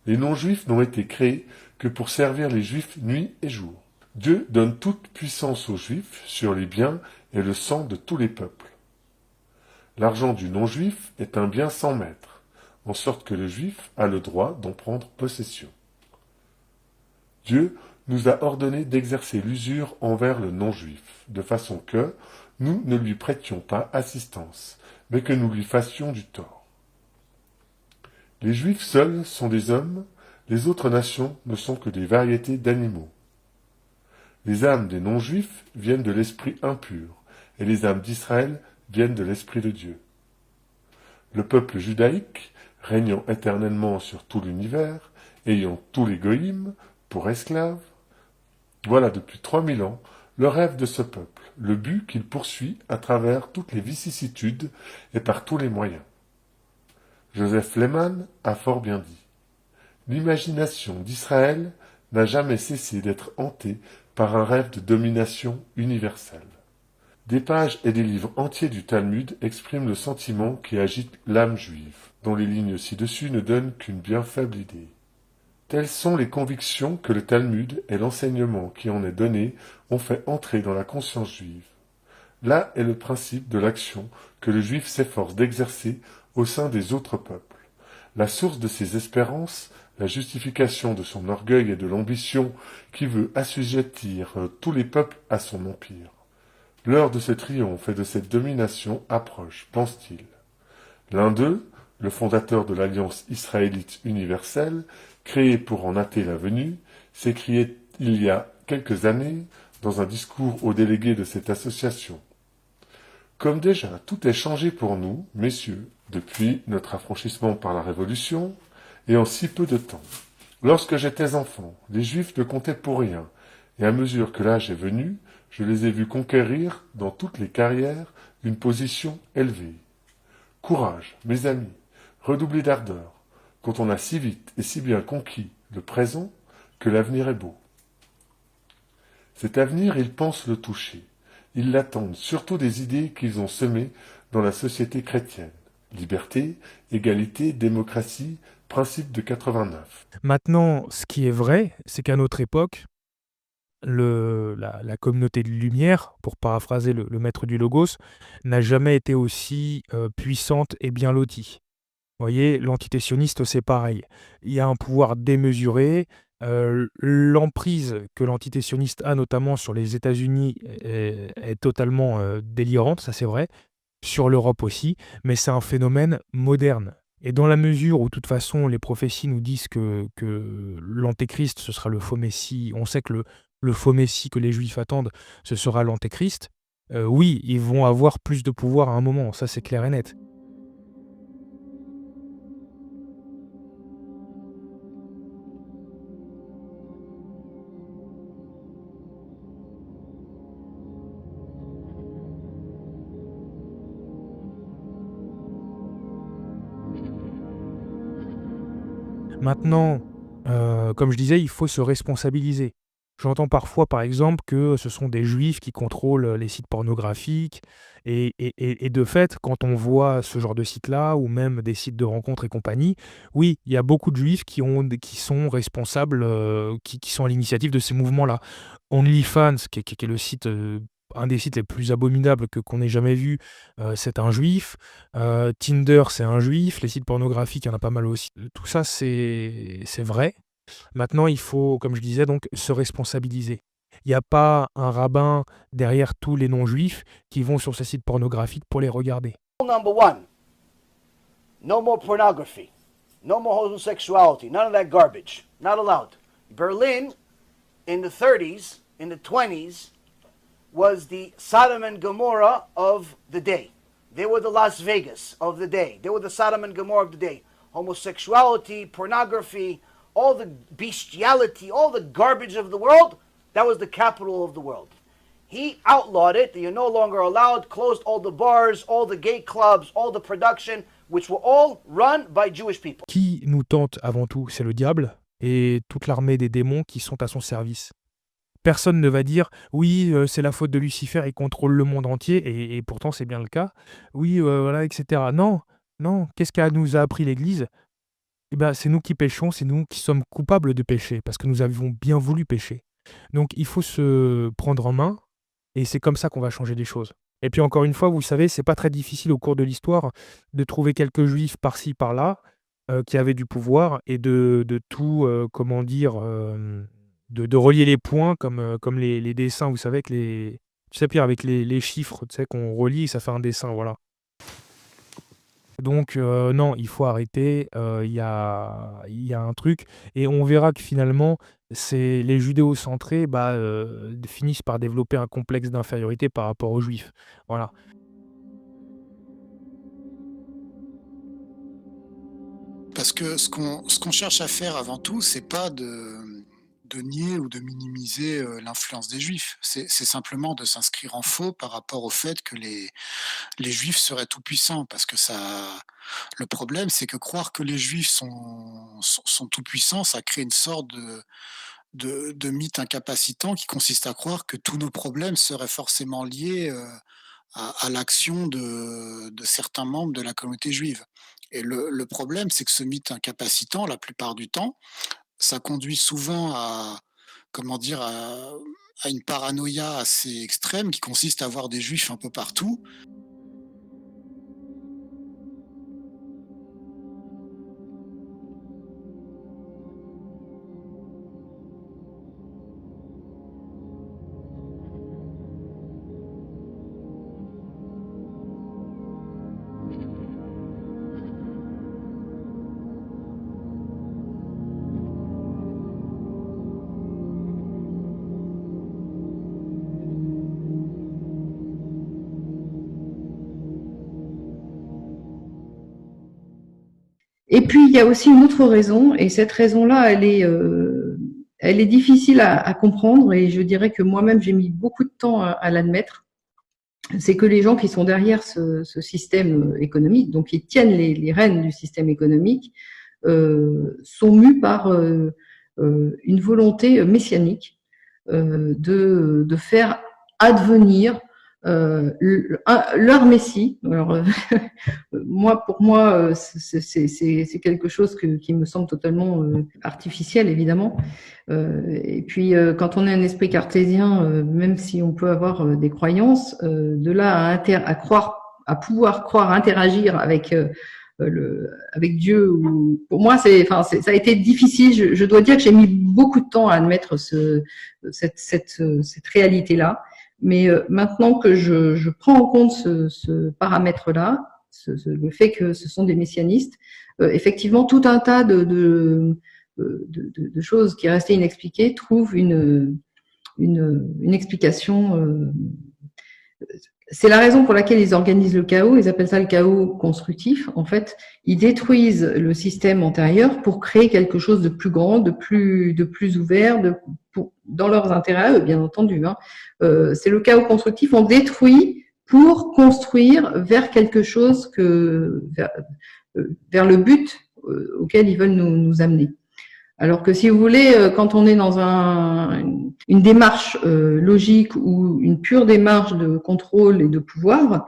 Les non-juifs n'ont été créés que pour servir les Juifs nuit et jour. Dieu donne toute puissance aux Juifs sur les biens et le sang de tous les peuples. L'argent du non-juif est un bien sans maître, en sorte que le Juif a le droit d'en prendre possession. Dieu nous a ordonné d'exercer l'usure envers le non-juif, de façon que nous ne lui prêtions pas assistance, mais que nous lui fassions du tort. Les Juifs seuls sont des hommes, les autres nations ne sont que des variétés d'animaux. Les âmes des non-juifs viennent de l'esprit impur, et les âmes d'Israël viennent de l'esprit de Dieu. Le peuple judaïque, régnant éternellement sur tout l'univers, ayant tous les goïms pour esclaves, voilà depuis 3000 ans le rêve de ce peuple, le but qu'il poursuit à travers toutes les vicissitudes et par tous les moyens. Joseph Lehmann a fort bien dit. L'imagination d'Israël n'a jamais cessé d'être hantée par un rêve de domination universelle. Des pages et des livres entiers du Talmud expriment le sentiment qui agite l'âme juive, dont les lignes ci-dessus ne donnent qu'une bien faible idée. Telles sont les convictions que le Talmud et l'enseignement qui en est donné ont fait entrer dans la conscience juive. Là est le principe de l'action que le juif s'efforce d'exercer au sein des autres peuples. La source de ses espérances, la justification de son orgueil et de l'ambition qui veut assujettir tous les peuples à son empire. L'heure de ce triomphe et de cette domination approche, pense-t-il. L'un d'eux, le fondateur de l'Alliance israélite universelle, créé pour en hâter la venue, s'écriait il y a quelques années dans un discours aux délégués de cette association. Comme déjà tout est changé pour nous, messieurs, depuis notre affranchissement par la Révolution, et en si peu de temps. Lorsque j'étais enfant, les Juifs ne comptaient pour rien, et à mesure que l'âge est venu, je les ai vus conquérir, dans toutes les carrières, une position élevée. Courage, mes amis, redoublez d'ardeur, quand on a si vite et si bien conquis le présent, que l'avenir est beau. Cet avenir, ils pensent le toucher. Ils l'attendent, surtout des idées qu'ils ont semées dans la société chrétienne. Liberté, égalité, démocratie, principe de 89. Maintenant, ce qui est vrai, c'est qu'à notre époque, la communauté de lumière, pour paraphraser le maître du Logos, n'a jamais été aussi puissante et bien lotie. Vous voyez, l'entité sioniste, c'est pareil. Il y a un pouvoir démesuré. L'emprise que l'entité sioniste a, notamment sur les États-Unis, est totalement délirante, ça c'est vrai. Sur l'Europe aussi, mais c'est un phénomène moderne. Et dans la mesure où, de toute façon, les prophéties nous disent que l'antéchrist, ce sera le faux messie, on sait que le faux messie que les Juifs attendent, ce sera l'antéchrist, oui, ils vont avoir plus de pouvoir à un moment, ça c'est clair et net. Maintenant, comme je disais, il faut se responsabiliser. J'entends parfois, par exemple, que ce sont des juifs qui contrôlent les sites pornographiques et de fait, quand on voit ce genre de sites-là ou même des sites de rencontres et compagnie, oui, il y a beaucoup de juifs qui sont responsables, qui sont à l'initiative de ces mouvements-là. OnlyFans, qui est le site, un des sites les plus abominables qu'on ait jamais vu, c'est un juif. Tinder, c'est un juif. Les sites pornographiques, il y en a pas mal aussi. Tout ça, c'est vrai. Maintenant, il faut, comme je disais, donc se responsabiliser. Il n'y a pas un rabbin derrière tous les non-juifs qui vont sur ces sites pornographiques pour les regarder. Number one, no more pornography, no more homosexuality, none of that garbage, not allowed. Berlin, in the 30s, in the 20s, was the Sodom and Gomorrah of the day. They were the Las Vegas of the day. They were the Sodom and Gomorrah of the day. Homosexuality, pornography, all the bestiality, all the garbage of the world, that was the capital of the world. He outlawed it. You're no longer allowed, closed all the bars, all the gay clubs, all the production, which were all run by Jewish people. Qui nous tente avant tout, c'est le diable et toute l'armée des démons qui sont à son service. Personne ne va dire « oui, c'est la faute de Lucifer, il contrôle le monde entier », et pourtant c'est bien le cas. Oui, voilà, etc. Non, non, qu'est-ce qu'elle nous a appris l'Église? Eh ben, c'est nous qui péchons, c'est nous qui sommes coupables de pécher, parce que nous avons bien voulu pécher. Donc il faut se prendre en main, et c'est comme ça qu'on va changer les choses. Et puis encore une fois, vous savez, c'est pas très difficile au cours de l'histoire de trouver quelques juifs par-ci, par-là, qui avaient du pouvoir, et de tout, comment dire, de relier les points comme les dessins, vous savez, tu sais, Pierre, avec les chiffres, tu sais, qu'on relie et ça fait un dessin, voilà. Donc non, il faut arrêter, il y a un truc et on verra que finalement, c'est les judéo-centrés, finissent par développer un complexe d'infériorité par rapport aux juifs. Voilà. Parce que ce qu'on cherche à faire avant tout, c'est pas de nier ou de minimiser l'influence des Juifs. C'est simplement de s'inscrire en faux par rapport au fait que les Juifs seraient tout-puissants. Parce que le problème, c'est que croire que les Juifs sont tout-puissants, ça crée une sorte de mythe incapacitant qui consiste à croire que tous nos problèmes seraient forcément liés à l'action de certains membres de la communauté juive. Et le problème, c'est que ce mythe incapacitant, la plupart du temps, ça conduit souvent comment dire, à une paranoïa assez extrême qui consiste à avoir des juifs un peu partout. Et puis, il y a aussi une autre raison, et cette raison-là, elle est difficile à comprendre, et je dirais que moi-même, j'ai mis beaucoup de temps à l'admettre. C'est que les gens qui sont derrière ce système économique, donc qui tiennent les rênes du système économique, sont mus par une volonté messianique de faire advenir leur Messie. Alors, pour moi, c'est quelque chose qui me semble totalement artificiel, évidemment. Et puis, quand on a un esprit cartésien, même si on peut avoir des croyances, de là à pouvoir croire, interagir avec Dieu, pour moi, ça a été difficile. Je dois dire que j'ai mis beaucoup de temps à admettre cette réalité-là. Mais maintenant que je prends en compte ce paramètre-là, le fait que ce sont des messianistes, effectivement, tout un tas de choses qui restaient inexpliquées trouvent une explication. C'est la raison pour laquelle ils organisent le chaos. Ils appellent ça le chaos constructif. En fait, ils détruisent le système antérieur pour créer quelque chose de plus grand, de plus ouvert, dans leurs intérêts à eux, bien entendu. C'est le chaos constructif. On détruit pour construire vers quelque chose vers le but auquel ils veulent nous amener. Alors que si vous voulez, quand on est dans une démarche logique ou une pure démarche de contrôle et de pouvoir,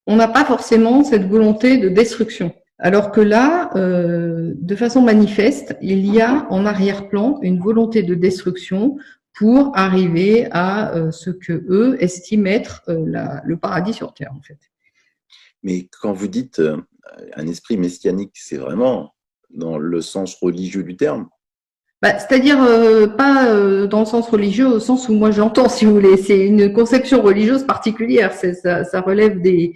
on n'a pas forcément cette volonté de destruction. Alors que là, de façon manifeste, il y a en arrière-plan une volonté de destruction pour arriver à ce que eux estiment être le paradis sur Terre, en fait. Mais quand vous dites un esprit messianique, c'est vraiment dans le sens religieux du terme? C'est-à-dire pas dans le sens religieux, au sens où moi j'entends, si vous voulez. C'est une conception religieuse particulière. Ça relève des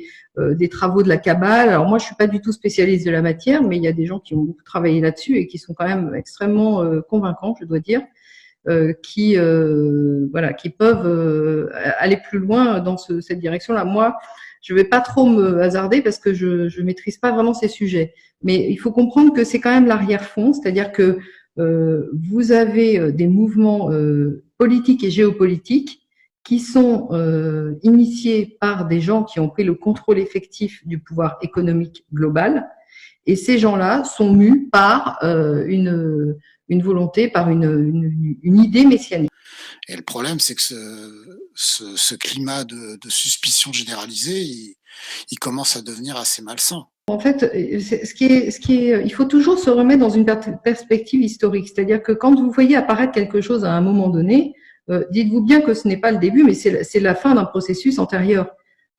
travaux de la Kabbale. Alors moi, je suis pas du tout spécialiste de la matière, mais il y a des gens qui ont beaucoup travaillé là-dessus et qui sont quand même extrêmement convaincants, je dois dire, qui peuvent aller plus loin dans cette direction-là. Moi, je vais pas trop me hasarder parce que je maîtrise pas vraiment ces sujets. Mais il faut comprendre que c'est quand même l'arrière-fond, c'est-à-dire que vous avez des mouvements politiques et géopolitiques qui sont initiés par des gens qui ont pris le contrôle effectif du pouvoir économique global, et ces gens-là sont mus par une volonté, par une idée messianique. Et le problème, c'est que ce climat de suspicion généralisée, il commence à devenir assez malsain. En fait, il faut toujours se remettre dans une perspective historique. C'est-à-dire que quand vous voyez apparaître quelque chose à un moment donné, dites-vous bien que ce n'est pas le début, mais c'est la fin d'un processus antérieur.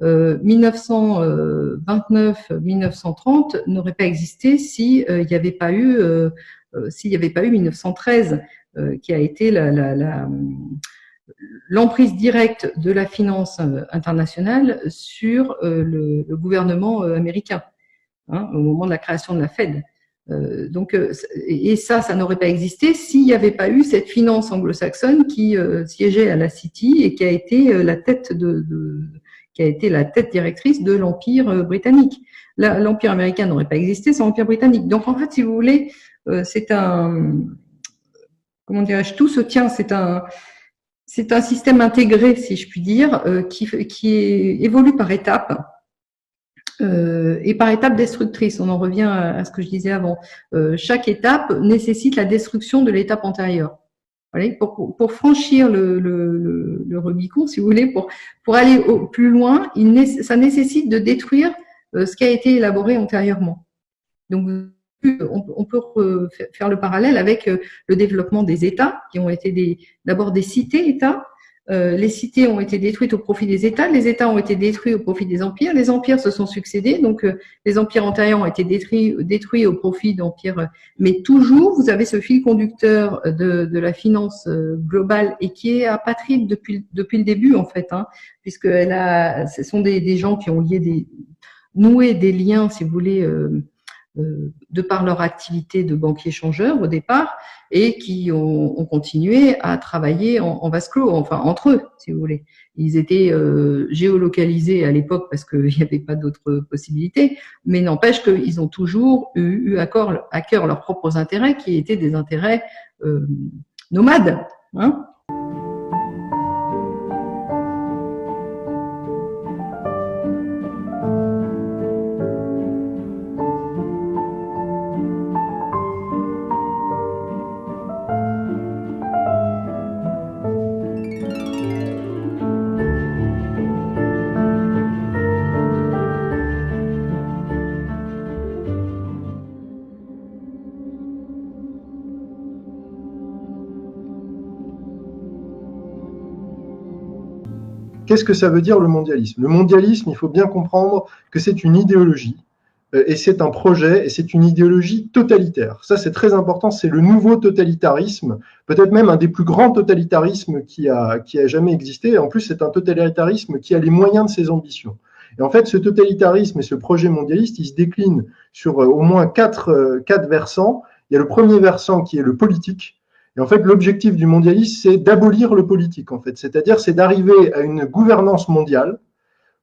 1929-1930 n'aurait pas existé s'il n'y avait pas eu 1913, qui a été l'emprise directe de la finance internationale sur le gouvernement américain. Au moment de la création de la Fed. Et ça n'aurait pas existé s'il n'y avait pas eu cette finance anglo-saxonne qui siégeait à la City et qui a été la tête directrice de l'Empire britannique. L'Empire américain n'aurait pas existé sans l'Empire britannique. Donc en fait, si vous voulez, tout se tient, c'est un système intégré, si je puis dire, qui évolue par étapes. Et par étapes destructrices, on en revient à ce que je disais avant. Chaque étape nécessite la destruction de l'étape antérieure. Voilà, pour franchir le Rubicon, si vous voulez, pour aller plus loin, ça nécessite de détruire ce qui a été élaboré antérieurement. Donc, on peut faire le parallèle avec le développement des États, qui ont été d'abord des cités-États. Les cités ont été détruites au profit des États, les États ont été détruits au profit des empires, les empires se sont succédés, donc les empires antérieurs ont été détruits au profit d'empires, mais toujours vous avez ce fil conducteur de la finance globale et qui est apatride depuis le début en fait, puisque ce sont des gens qui ont noué des liens, si vous voulez, de par leur activité de banquier-changeur au départ, et qui ont continué à travailler en vase clos, enfin entre eux, si vous voulez. Ils étaient géolocalisés à l'époque parce qu'il n'y avait pas d'autres possibilités, mais n'empêche qu'ils ont toujours eu à cœur leurs propres intérêts, qui étaient des intérêts nomades. Qu'est-ce que ça veut dire le mondialisme? Le mondialisme, il faut bien comprendre que c'est une idéologie, et c'est un projet, et c'est une idéologie totalitaire. Ça, c'est très important, c'est le nouveau totalitarisme, peut-être même un des plus grands totalitarismes qui a jamais existé. En plus, c'est un totalitarisme qui a les moyens de ses ambitions. Et en fait, ce totalitarisme et ce projet mondialiste, il se décline sur au moins quatre versants. Il y a le premier versant qui est le politique. Et en fait, l'objectif du mondialisme, c'est d'abolir le politique, en fait. C'est-à-dire, c'est d'arriver à une gouvernance mondiale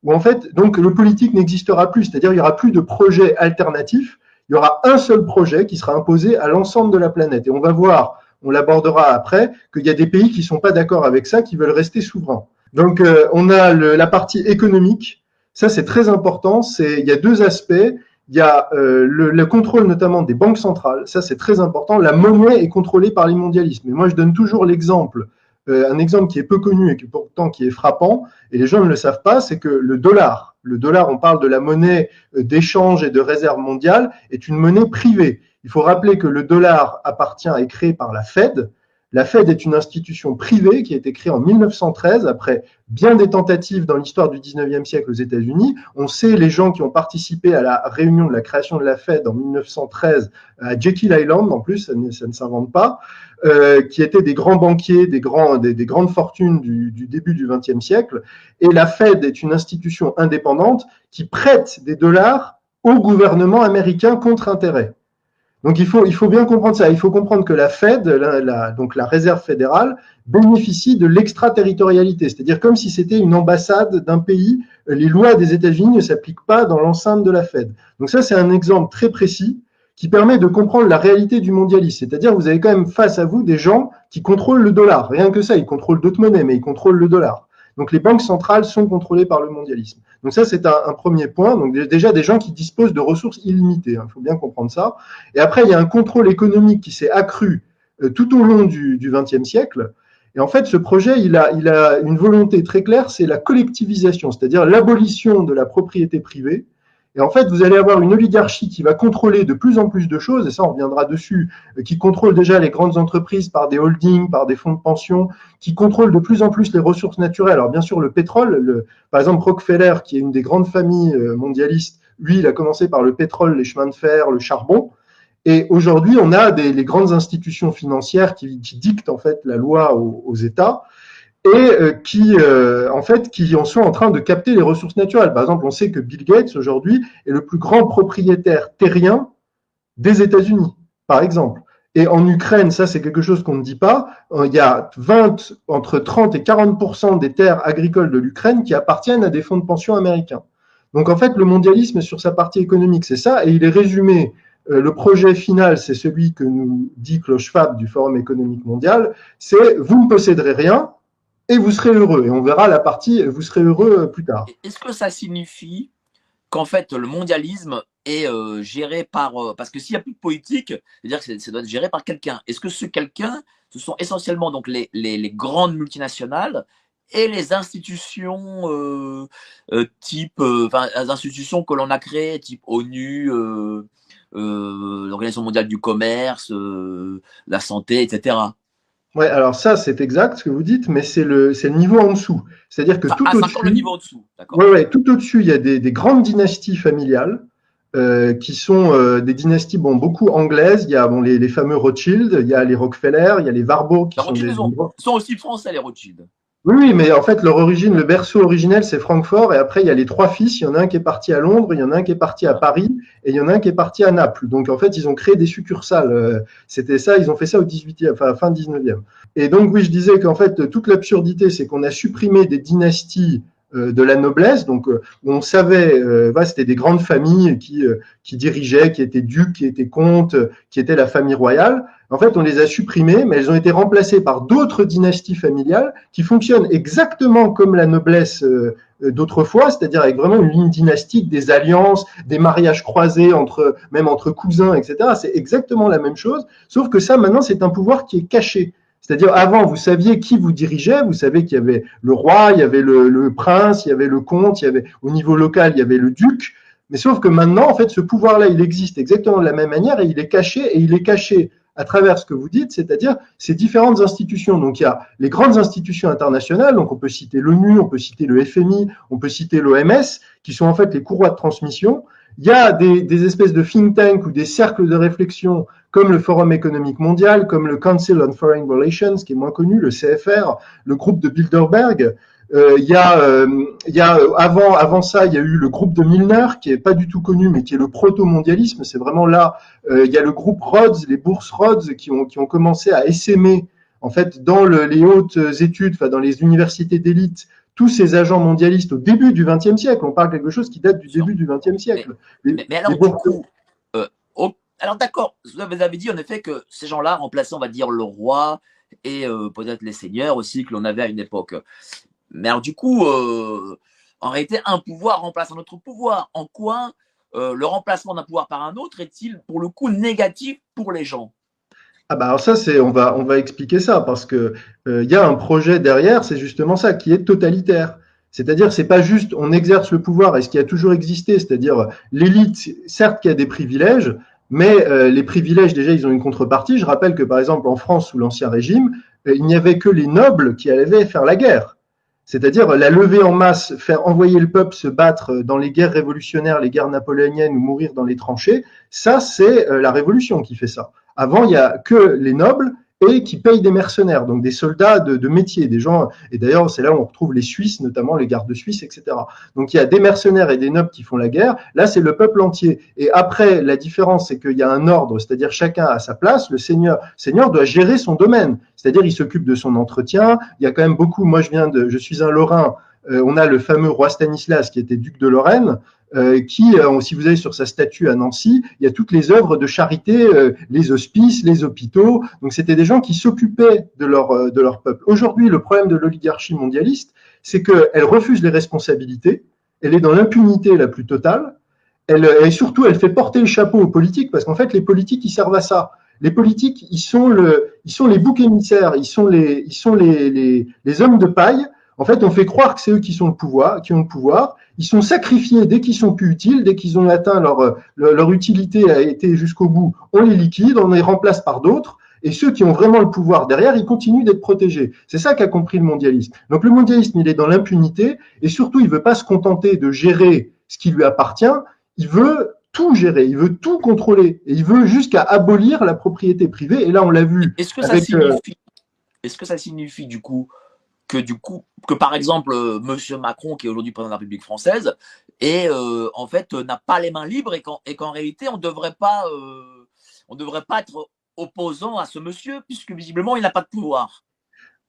où, en fait, donc, le politique n'existera plus. C'est-à-dire, il n'y aura plus de projet alternatif. Il y aura un seul projet qui sera imposé à l'ensemble de la planète. Et on va voir, on l'abordera après, qu'il y a des pays qui ne sont pas d'accord avec ça, qui veulent rester souverains. Donc, on a la partie économique. Ça, c'est très important. Il y a deux aspects. Il y a le contrôle notamment des banques centrales, ça c'est très important. La monnaie est contrôlée par les mondialistes. Mais moi je donne toujours l'exemple, un exemple qui est peu connu et qui pourtant qui est frappant, et les gens ne le savent pas, c'est que le dollar, on parle de la monnaie d'échange et de réserve mondiale, est une monnaie privée. Il faut rappeler que le dollar est créé par la Fed. La Fed est une institution privée qui a été créée en 1913, après bien des tentatives dans l'histoire du 19e siècle aux États-Unis. On sait les gens qui ont participé à la réunion de la création de la Fed en 1913 à Jekyll Island, en plus, ça ne s'invente pas, qui étaient des grands banquiers, des grandes fortunes du début du 20e siècle. Et la Fed est une institution indépendante qui prête des dollars au gouvernement américain contre intérêt. Donc il faut bien comprendre ça. Il faut comprendre que la Fed, donc la Réserve fédérale, bénéficie de l'extraterritorialité, c'est-à-dire comme si c'était une ambassade d'un pays. Les lois des États-Unis ne s'appliquent pas dans l'enceinte de la Fed. Donc ça, c'est un exemple très précis qui permet de comprendre la réalité du mondialisme. C'est-à-dire que vous avez quand même face à vous des gens qui contrôlent le dollar. Rien que ça, ils contrôlent d'autres monnaies, mais ils contrôlent le dollar. Donc les banques centrales sont contrôlées par le mondialisme. Donc ça, c'est un premier point. Donc déjà des gens qui disposent de ressources illimitées. Il faut bien comprendre ça. Et après, il y a un contrôle économique qui s'est accru tout au long du XXe siècle. Et en fait, ce projet, il a une volonté très claire, c'est la collectivisation, c'est-à-dire l'abolition de la propriété privée. Et en fait, vous allez avoir une oligarchie qui va contrôler de plus en plus de choses, et ça, on reviendra dessus, qui contrôle déjà les grandes entreprises par des holdings, par des fonds de pension, qui contrôle de plus en plus les ressources naturelles. Alors, bien sûr, le pétrole, par exemple, Rockefeller, qui est une des grandes familles mondialistes, lui, il a commencé par le pétrole, les chemins de fer, le charbon. Et aujourd'hui, on a les grandes institutions financières qui dictent, en fait, la loi aux États, et qui en sont en train de capter les ressources naturelles. Par exemple, on sait que Bill Gates, aujourd'hui, est le plus grand propriétaire terrien des États-Unis, par exemple. Et en Ukraine, ça, c'est quelque chose qu'on ne dit pas, il y a entre 30 et 40% des terres agricoles de l'Ukraine qui appartiennent à des fonds de pension américains. Donc, en fait, le mondialisme, sur sa partie économique, c'est ça, et il est résumé. Le projet final, c'est celui que nous dit Klaus Schwab du Forum économique mondial, c'est « vous ne posséderez rien », et vous serez heureux. Et on verra la partie « vous serez heureux » plus tard. Est-ce que ça signifie qu'en fait, le mondialisme est géré par... parce que s'il n'y a plus de politique, c'est-à-dire que ça doit être géré par quelqu'un. Est-ce que ce quelqu'un, ce sont essentiellement donc, les grandes multinationales et les institutions les institutions que l'on a créées, type ONU, l'Organisation mondiale du commerce, la santé, etc. Ouais, alors ça, c'est exact ce que vous dites, mais c'est le niveau en dessous. C'est-à-dire que tout au-dessus, le niveau en dessous, d'accord. Ouais, tout au-dessus, il y a des grandes dynasties familiales qui sont des dynasties beaucoup anglaises. Il y a les fameux Rothschild, il y a les Rockefeller, il y a les Warburg qui sont aussi français, les Rothschild. Oui, mais en fait, leur origine, le berceau originel, c'est Francfort. Et après, il y a les trois fils. Il y en a un qui est parti à Londres, il y en a un qui est parti à Paris, et il y en a un qui est parti à Naples. Donc, en fait, ils ont créé des succursales. C'était ça, ils ont fait ça au 18e, fin 19e. Et donc, oui, je disais qu'en fait, toute l'absurdité, c'est qu'on a supprimé des dynasties de la noblesse, donc où on savait, c'était des grandes familles qui dirigeaient, qui étaient ducs, qui étaient comtes, qui étaient la famille royale. En fait, on les a supprimées, mais elles ont été remplacées par d'autres dynasties familiales qui fonctionnent exactement comme la noblesse d'autrefois, c'est-à-dire avec vraiment une ligne dynastique, des alliances, des mariages croisés même entre cousins, etc. C'est exactement la même chose, sauf que ça, maintenant, c'est un pouvoir qui est caché. C'est-à-dire, avant, vous saviez qui vous dirigeait, vous savez qu'il y avait le roi, il y avait le prince, il y avait le comte, il y avait, au niveau local, il y avait le duc, mais sauf que maintenant, en fait, ce pouvoir-là, il existe exactement de la même manière et il est caché à travers ce que vous dites, c'est-à-dire ces différentes institutions. Donc, il y a les grandes institutions internationales, donc on peut citer l'ONU, on peut citer le FMI, on peut citer l'OMS, qui sont en fait les courroies de transmission. Il y a des espèces de think tanks ou des cercles de réflexion comme le Forum économique mondial, comme le Council on Foreign Relations, qui est moins connu, le CFR, le groupe de Bilderberg, Avant ça, il y a eu le groupe de Milner, qui est pas du tout connu, mais qui est le proto-mondialisme. C'est vraiment là. Il y a le groupe Rhodes, les bourses Rhodes, qui ont commencé à essaimer, en fait, dans les hautes études, enfin dans les universités d'élite, tous ces agents mondialistes au début du XXe siècle. On parle de quelque chose qui date du début du XXe siècle. Mais alors, du coup, alors d'accord, vous avez dit en effet que ces gens-là remplaçaient, on va dire, le roi et peut-être les seigneurs aussi que l'on avait à une époque. Mais alors du coup, en réalité, un pouvoir remplace un autre pouvoir. En quoi le remplacement d'un pouvoir par un autre est-il pour le coup négatif pour les gens? Ah bah alors ça on va expliquer ça parce que il y a un projet derrière, c'est justement ça qui est totalitaire. C'est-à-dire c'est pas juste on exerce le pouvoir et ce qui a toujours existé, c'est-à-dire l'élite, certes qui a des privilèges, mais les privilèges déjà ils ont une contrepartie. Je rappelle que par exemple en France sous l'Ancien Régime, il n'y avait que les nobles qui allaient faire la guerre. C'est-à-dire la levée en masse, faire envoyer le peuple se battre dans les guerres révolutionnaires, les guerres napoléoniennes ou mourir dans les tranchées, ça c'est la révolution qui fait ça. Avant, il y a que les nobles et qui payent des mercenaires, donc des soldats de métier, des gens. Et d'ailleurs, c'est là où on retrouve les Suisses, notamment les gardes suisses, etc. Donc il y a des mercenaires et des nobles qui font la guerre. Là, c'est le peuple entier. Et après, la différence, c'est qu'il y a un ordre, c'est-à-dire chacun à sa place. Le seigneur doit gérer son domaine, c'est-à-dire il s'occupe de son entretien. Il y a quand même beaucoup. Moi, je suis un Lorrain. On a le fameux roi Stanislas qui était duc de Lorraine. Si vous allez sur sa statue à Nancy, il y a toutes les œuvres de charité, les hospices, les hôpitaux. Donc c'était des gens qui s'occupaient de leur peuple. Aujourd'hui, le problème de l'oligarchie mondialiste, c'est qu'elle refuse les responsabilités, elle est dans l'impunité la plus totale, et surtout elle fait porter le chapeau aux politiques, parce qu'en fait les politiques ils servent à ça. Les politiques ils sont les boucs émissaires, ils sont les hommes de paille. En fait, on fait croire que c'est eux qui ont le pouvoir. Ils sont sacrifiés dès qu'ils sont plus utiles, dès qu'ils ont atteint leur utilité a été jusqu'au bout. On les liquide, on les remplace par d'autres. Et ceux qui ont vraiment le pouvoir derrière, ils continuent d'être protégés. C'est ça qu'a compris le mondialisme. Donc le mondialisme, il est dans l'impunité et surtout, il veut pas se contenter de gérer ce qui lui appartient. Il veut tout gérer, il veut tout contrôler et il veut jusqu'à abolir la propriété privée. Et là, on l'a vu. Est-ce que ça signifie du coup que par exemple Monsieur Macron, qui est aujourd'hui président de la République française, en fait n'a pas les mains libres et qu'en réalité on devrait pas être opposant à ce monsieur puisque visiblement il n'a pas de pouvoir.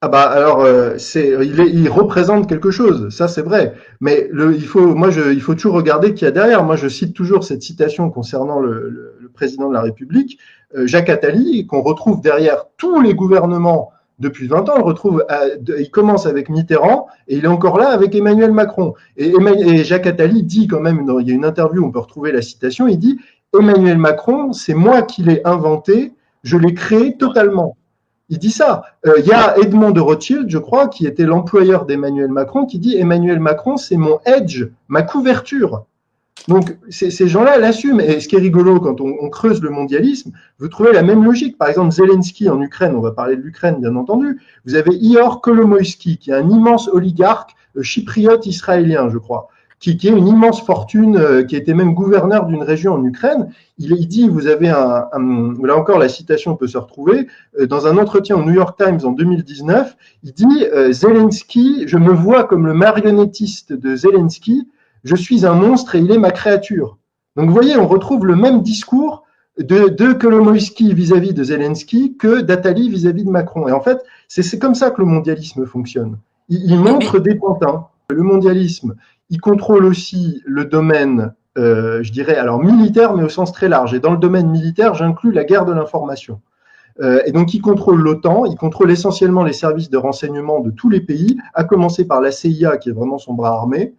Ah bah alors il représente quelque chose, ça c'est vrai. Mais il faut toujours regarder qui y a derrière. Moi je cite toujours cette citation concernant le président de la République, Jacques Attali, qu'on retrouve derrière tous les gouvernements. Depuis 20 ans, il commence avec Mitterrand et il est encore là avec Emmanuel Macron. Et Jacques Attali dit quand même, il y a une interview où on peut retrouver la citation, il dit « Emmanuel Macron, c'est moi qui l'ai inventé, je l'ai créé totalement ». Il dit ça. Il y a Edmond de Rothschild, je crois, qui était l'employeur d'Emmanuel Macron, qui dit « Emmanuel Macron, c'est mon edge, ma couverture ». Donc, ces gens-là l'assument. Et ce qui est rigolo, quand on creuse le mondialisme, vous trouvez la même logique. Par exemple, Zelensky en Ukraine, on va parler de l'Ukraine, bien entendu. Vous avez Ihor Kolomoïski, qui est un immense oligarque chypriote israélien, je crois, qui a une immense fortune, qui était même gouverneur d'une région en Ukraine. Il dit, vous avez là encore, la citation peut se retrouver, dans un entretien au New York Times en 2019, il dit, Zelensky, je me vois comme le marionnettiste de Zelensky, je suis un monstre et il est ma créature. Donc vous voyez, on retrouve le même discours de Kolomoïski vis-à-vis de Zelensky que d'Attali vis-à-vis de Macron. Et en fait, c'est comme ça que le mondialisme fonctionne. Il montre des pantins. Le mondialisme, il contrôle aussi le domaine, je dirais, alors militaire, mais au sens très large. Et dans le domaine militaire, j'inclus la guerre de l'information. Et donc, il contrôle l'OTAN, il contrôle essentiellement les services de renseignement de tous les pays, à commencer par la CIA, qui est vraiment son bras armé.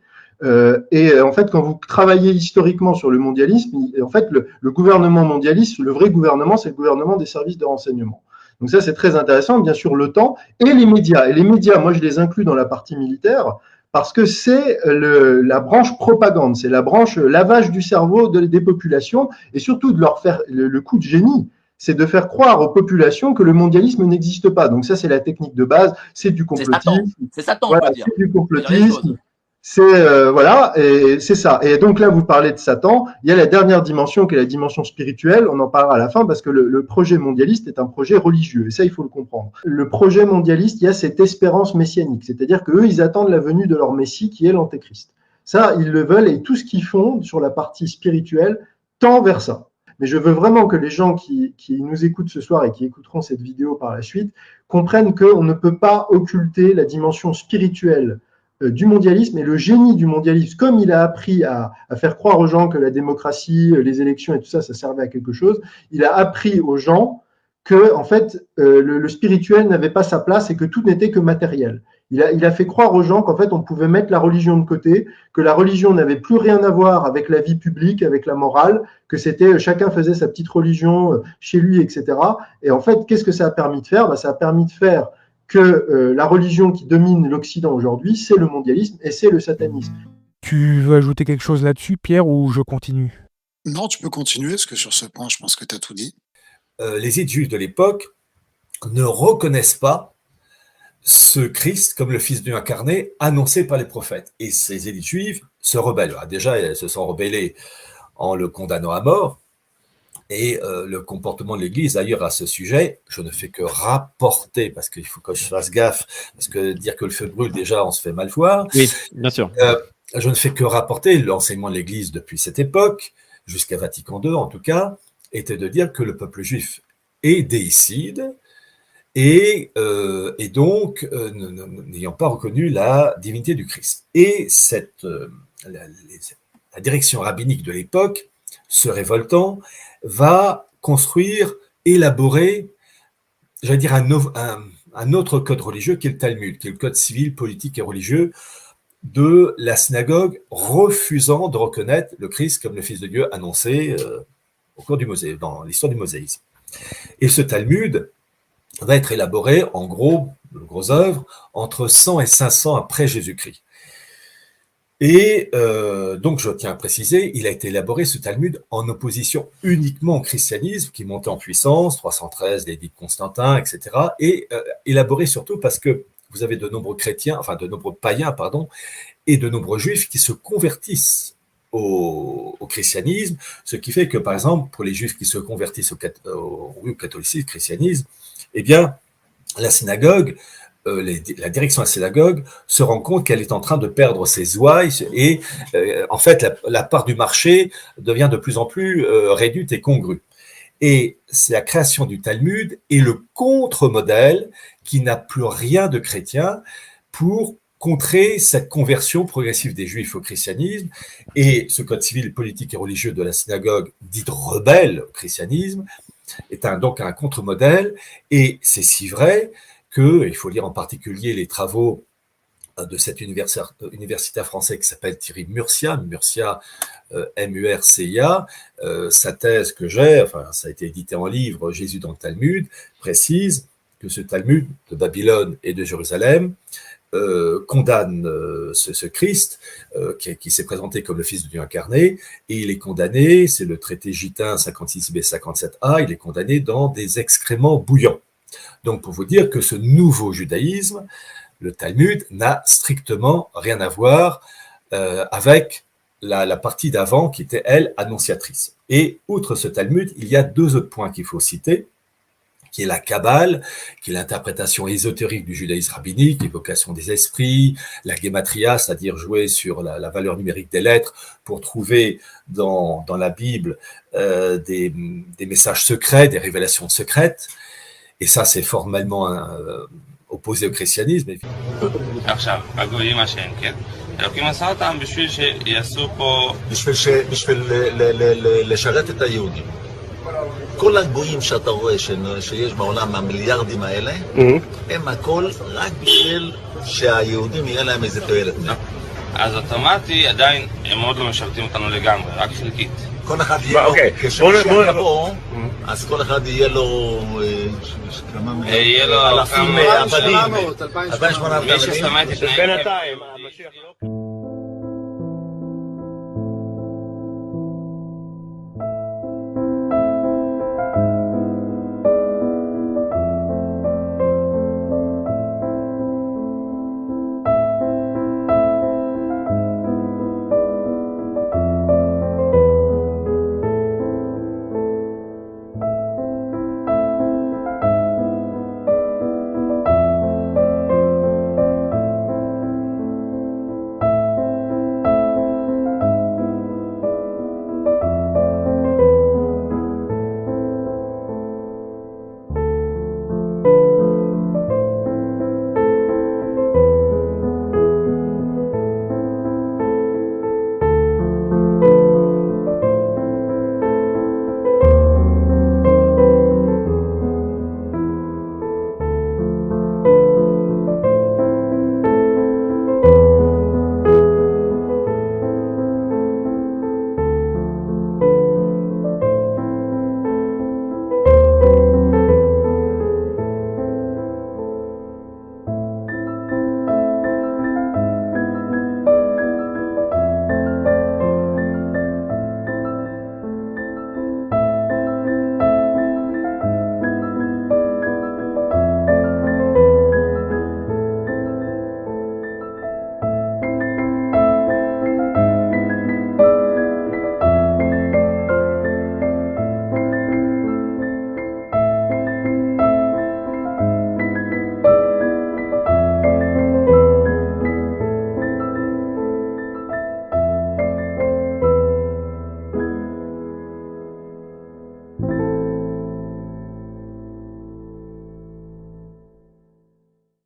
Et en fait, quand vous travaillez historiquement sur le mondialisme, en fait, le gouvernement mondialiste, le vrai gouvernement, c'est le gouvernement des services de renseignement. Donc ça, c'est très intéressant. Bien sûr, l'OTAN et les médias. Et les médias, moi, je les inclus dans la partie militaire parce que c'est la branche propagande, c'est la branche lavage du cerveau des populations et surtout de leur faire le coup de génie. C'est de faire croire aux populations que le mondialisme n'existe pas. Donc ça, c'est la technique de base. C'est du complotisme. C'est Satan, voilà, on va dire. c'est du complotisme. Voilà, et c'est ça. Et donc là, vous parlez de Satan. Il y a la dernière dimension qui est la dimension spirituelle. On en parlera à la fin parce que le projet mondialiste est un projet religieux. Et ça, il faut le comprendre. Le projet mondialiste, il y a cette espérance messianique, c'est-à-dire que eux, ils attendent la venue de leur Messie qui est l'Antéchrist. Ça, ils le veulent et tout ce qu'ils font sur la partie spirituelle tend vers ça. Mais je veux vraiment que les gens qui nous écoutent ce soir et qui écouteront cette vidéo par la suite comprennent qu'on ne peut pas occulter la dimension spirituelle du mondialisme et le génie du mondialisme, comme il a appris à faire croire aux gens que la démocratie, les élections et tout ça, ça servait à quelque chose, il a appris aux gens que, en fait, le spirituel n'avait pas sa place et que tout n'était que matériel. Il a fait croire aux gens qu'en fait, on pouvait mettre la religion de côté, que la religion n'avait plus rien à voir avec la vie publique, avec la morale, que c'était chacun faisait sa petite religion chez lui, etc. Et en fait, qu'est-ce que ça a permis de faire? Ça a permis de faire que la religion qui domine l'Occident aujourd'hui, c'est le mondialisme et c'est le satanisme. Tu veux ajouter quelque chose là-dessus, Pierre, ou je continue? Non, tu peux continuer, parce que sur ce point, je pense que tu as tout dit. Les élites juifs de l'époque ne reconnaissent pas ce Christ comme le Fils de Dieu incarné annoncé par les prophètes. Et ces élites juives se rebellent. Alors déjà, elles se sont rebellées en le condamnant à mort. Et le comportement de l'Église, d'ailleurs, à ce sujet, je ne fais que rapporter, parce qu'il faut que je fasse gaffe, parce que dire que le feu brûle, déjà, on se fait mal voir. Oui, bien sûr. Je ne fais que rapporter l'enseignement de l'Église depuis cette époque, jusqu'à Vatican II en tout cas, était de dire que le peuple juif est déicide, et donc n'ayant pas reconnu la divinité du Christ. Et la direction rabbinique de l'époque, se révoltant, va construire, élaborer, j'allais dire un autre code religieux qui est le Talmud, qui est le code civil, politique et religieux de la synagogue, refusant de reconnaître le Christ comme le Fils de Dieu annoncé au cours du Mosaïsme, dans l'histoire du Mosaïsme. Et ce Talmud va être élaboré, en gros, de grosses œuvres, entre 100 et 500 après Jésus-Christ. Et donc, je tiens à préciser, il a été élaboré, ce Talmud, en opposition uniquement au christianisme, qui montait en puissance, 313, l'édit de Constantin, etc., et élaboré surtout parce que vous avez de nombreux chrétiens, enfin de nombreux païens, pardon, et de nombreux juifs qui se convertissent au christianisme, ce qui fait que, par exemple, pour les juifs qui se convertissent au catholicisme, au christianisme, eh bien, la synagogue, la direction de la synagogue se rend compte qu'elle est en train de perdre ses ouailles et en fait la part du marché devient de plus en plus réduite et congrue. Et c'est la création du Talmud et le contre-modèle qui n'a plus rien de chrétien pour contrer cette conversion progressive des Juifs au christianisme. Et ce code civil, politique et religieux de la synagogue, dite rebelle au christianisme, est donc un contre-modèle. Et c'est si vrai il faut lire en particulier les travaux de cet universitaire français qui s'appelle Thierry Murcia, M-U-R-C-I-A. Sa thèse que j'ai, enfin ça a été édité en livre, Jésus dans le Talmud, précise que ce Talmud de Babylone et de Jérusalem condamne ce Christ qui s'est présenté comme le Fils de Dieu incarné, et il est condamné, c'est le traité Gitin 56b 57a, il est condamné dans des excréments bouillants. Donc, pour vous dire que ce nouveau judaïsme, le Talmud, n'a strictement rien à voir avec la partie d'avant qui était, elle, annonciatrice. Et outre ce Talmud, il y a deux autres points qu'il faut citer, qui est la Kabbale, qui est l'interprétation ésotérique du judaïsme rabbinique, l'évocation des esprits, la Gematria, c'est-à-dire jouer sur la valeur numérique des lettres pour trouver dans la Bible des messages secrets, des révélations secrètes. Et ça, c'est formellement opposé au christianisme. עכשיו, הגויים השם, כן? אלוקים עשה אותם בשביל שיעשו פה... בשביל לשרת את היהודים. כל הגויים שאתה רואה שיש בעולם, המיליארדים האלה, הם הכל רק בשביל שהיהודים יהיה להם איזה תועלת. אז אוטומטי עדיין הם עוד לא משרתים אותנו לגמרי, רק חלקית. כל אחד יהיה לו, כשמשיח יבוא, אז כל אחד יהיה לו יהיה לו אלפים עבדים, 2,800 עבדים. בינתיים, המשיח לא...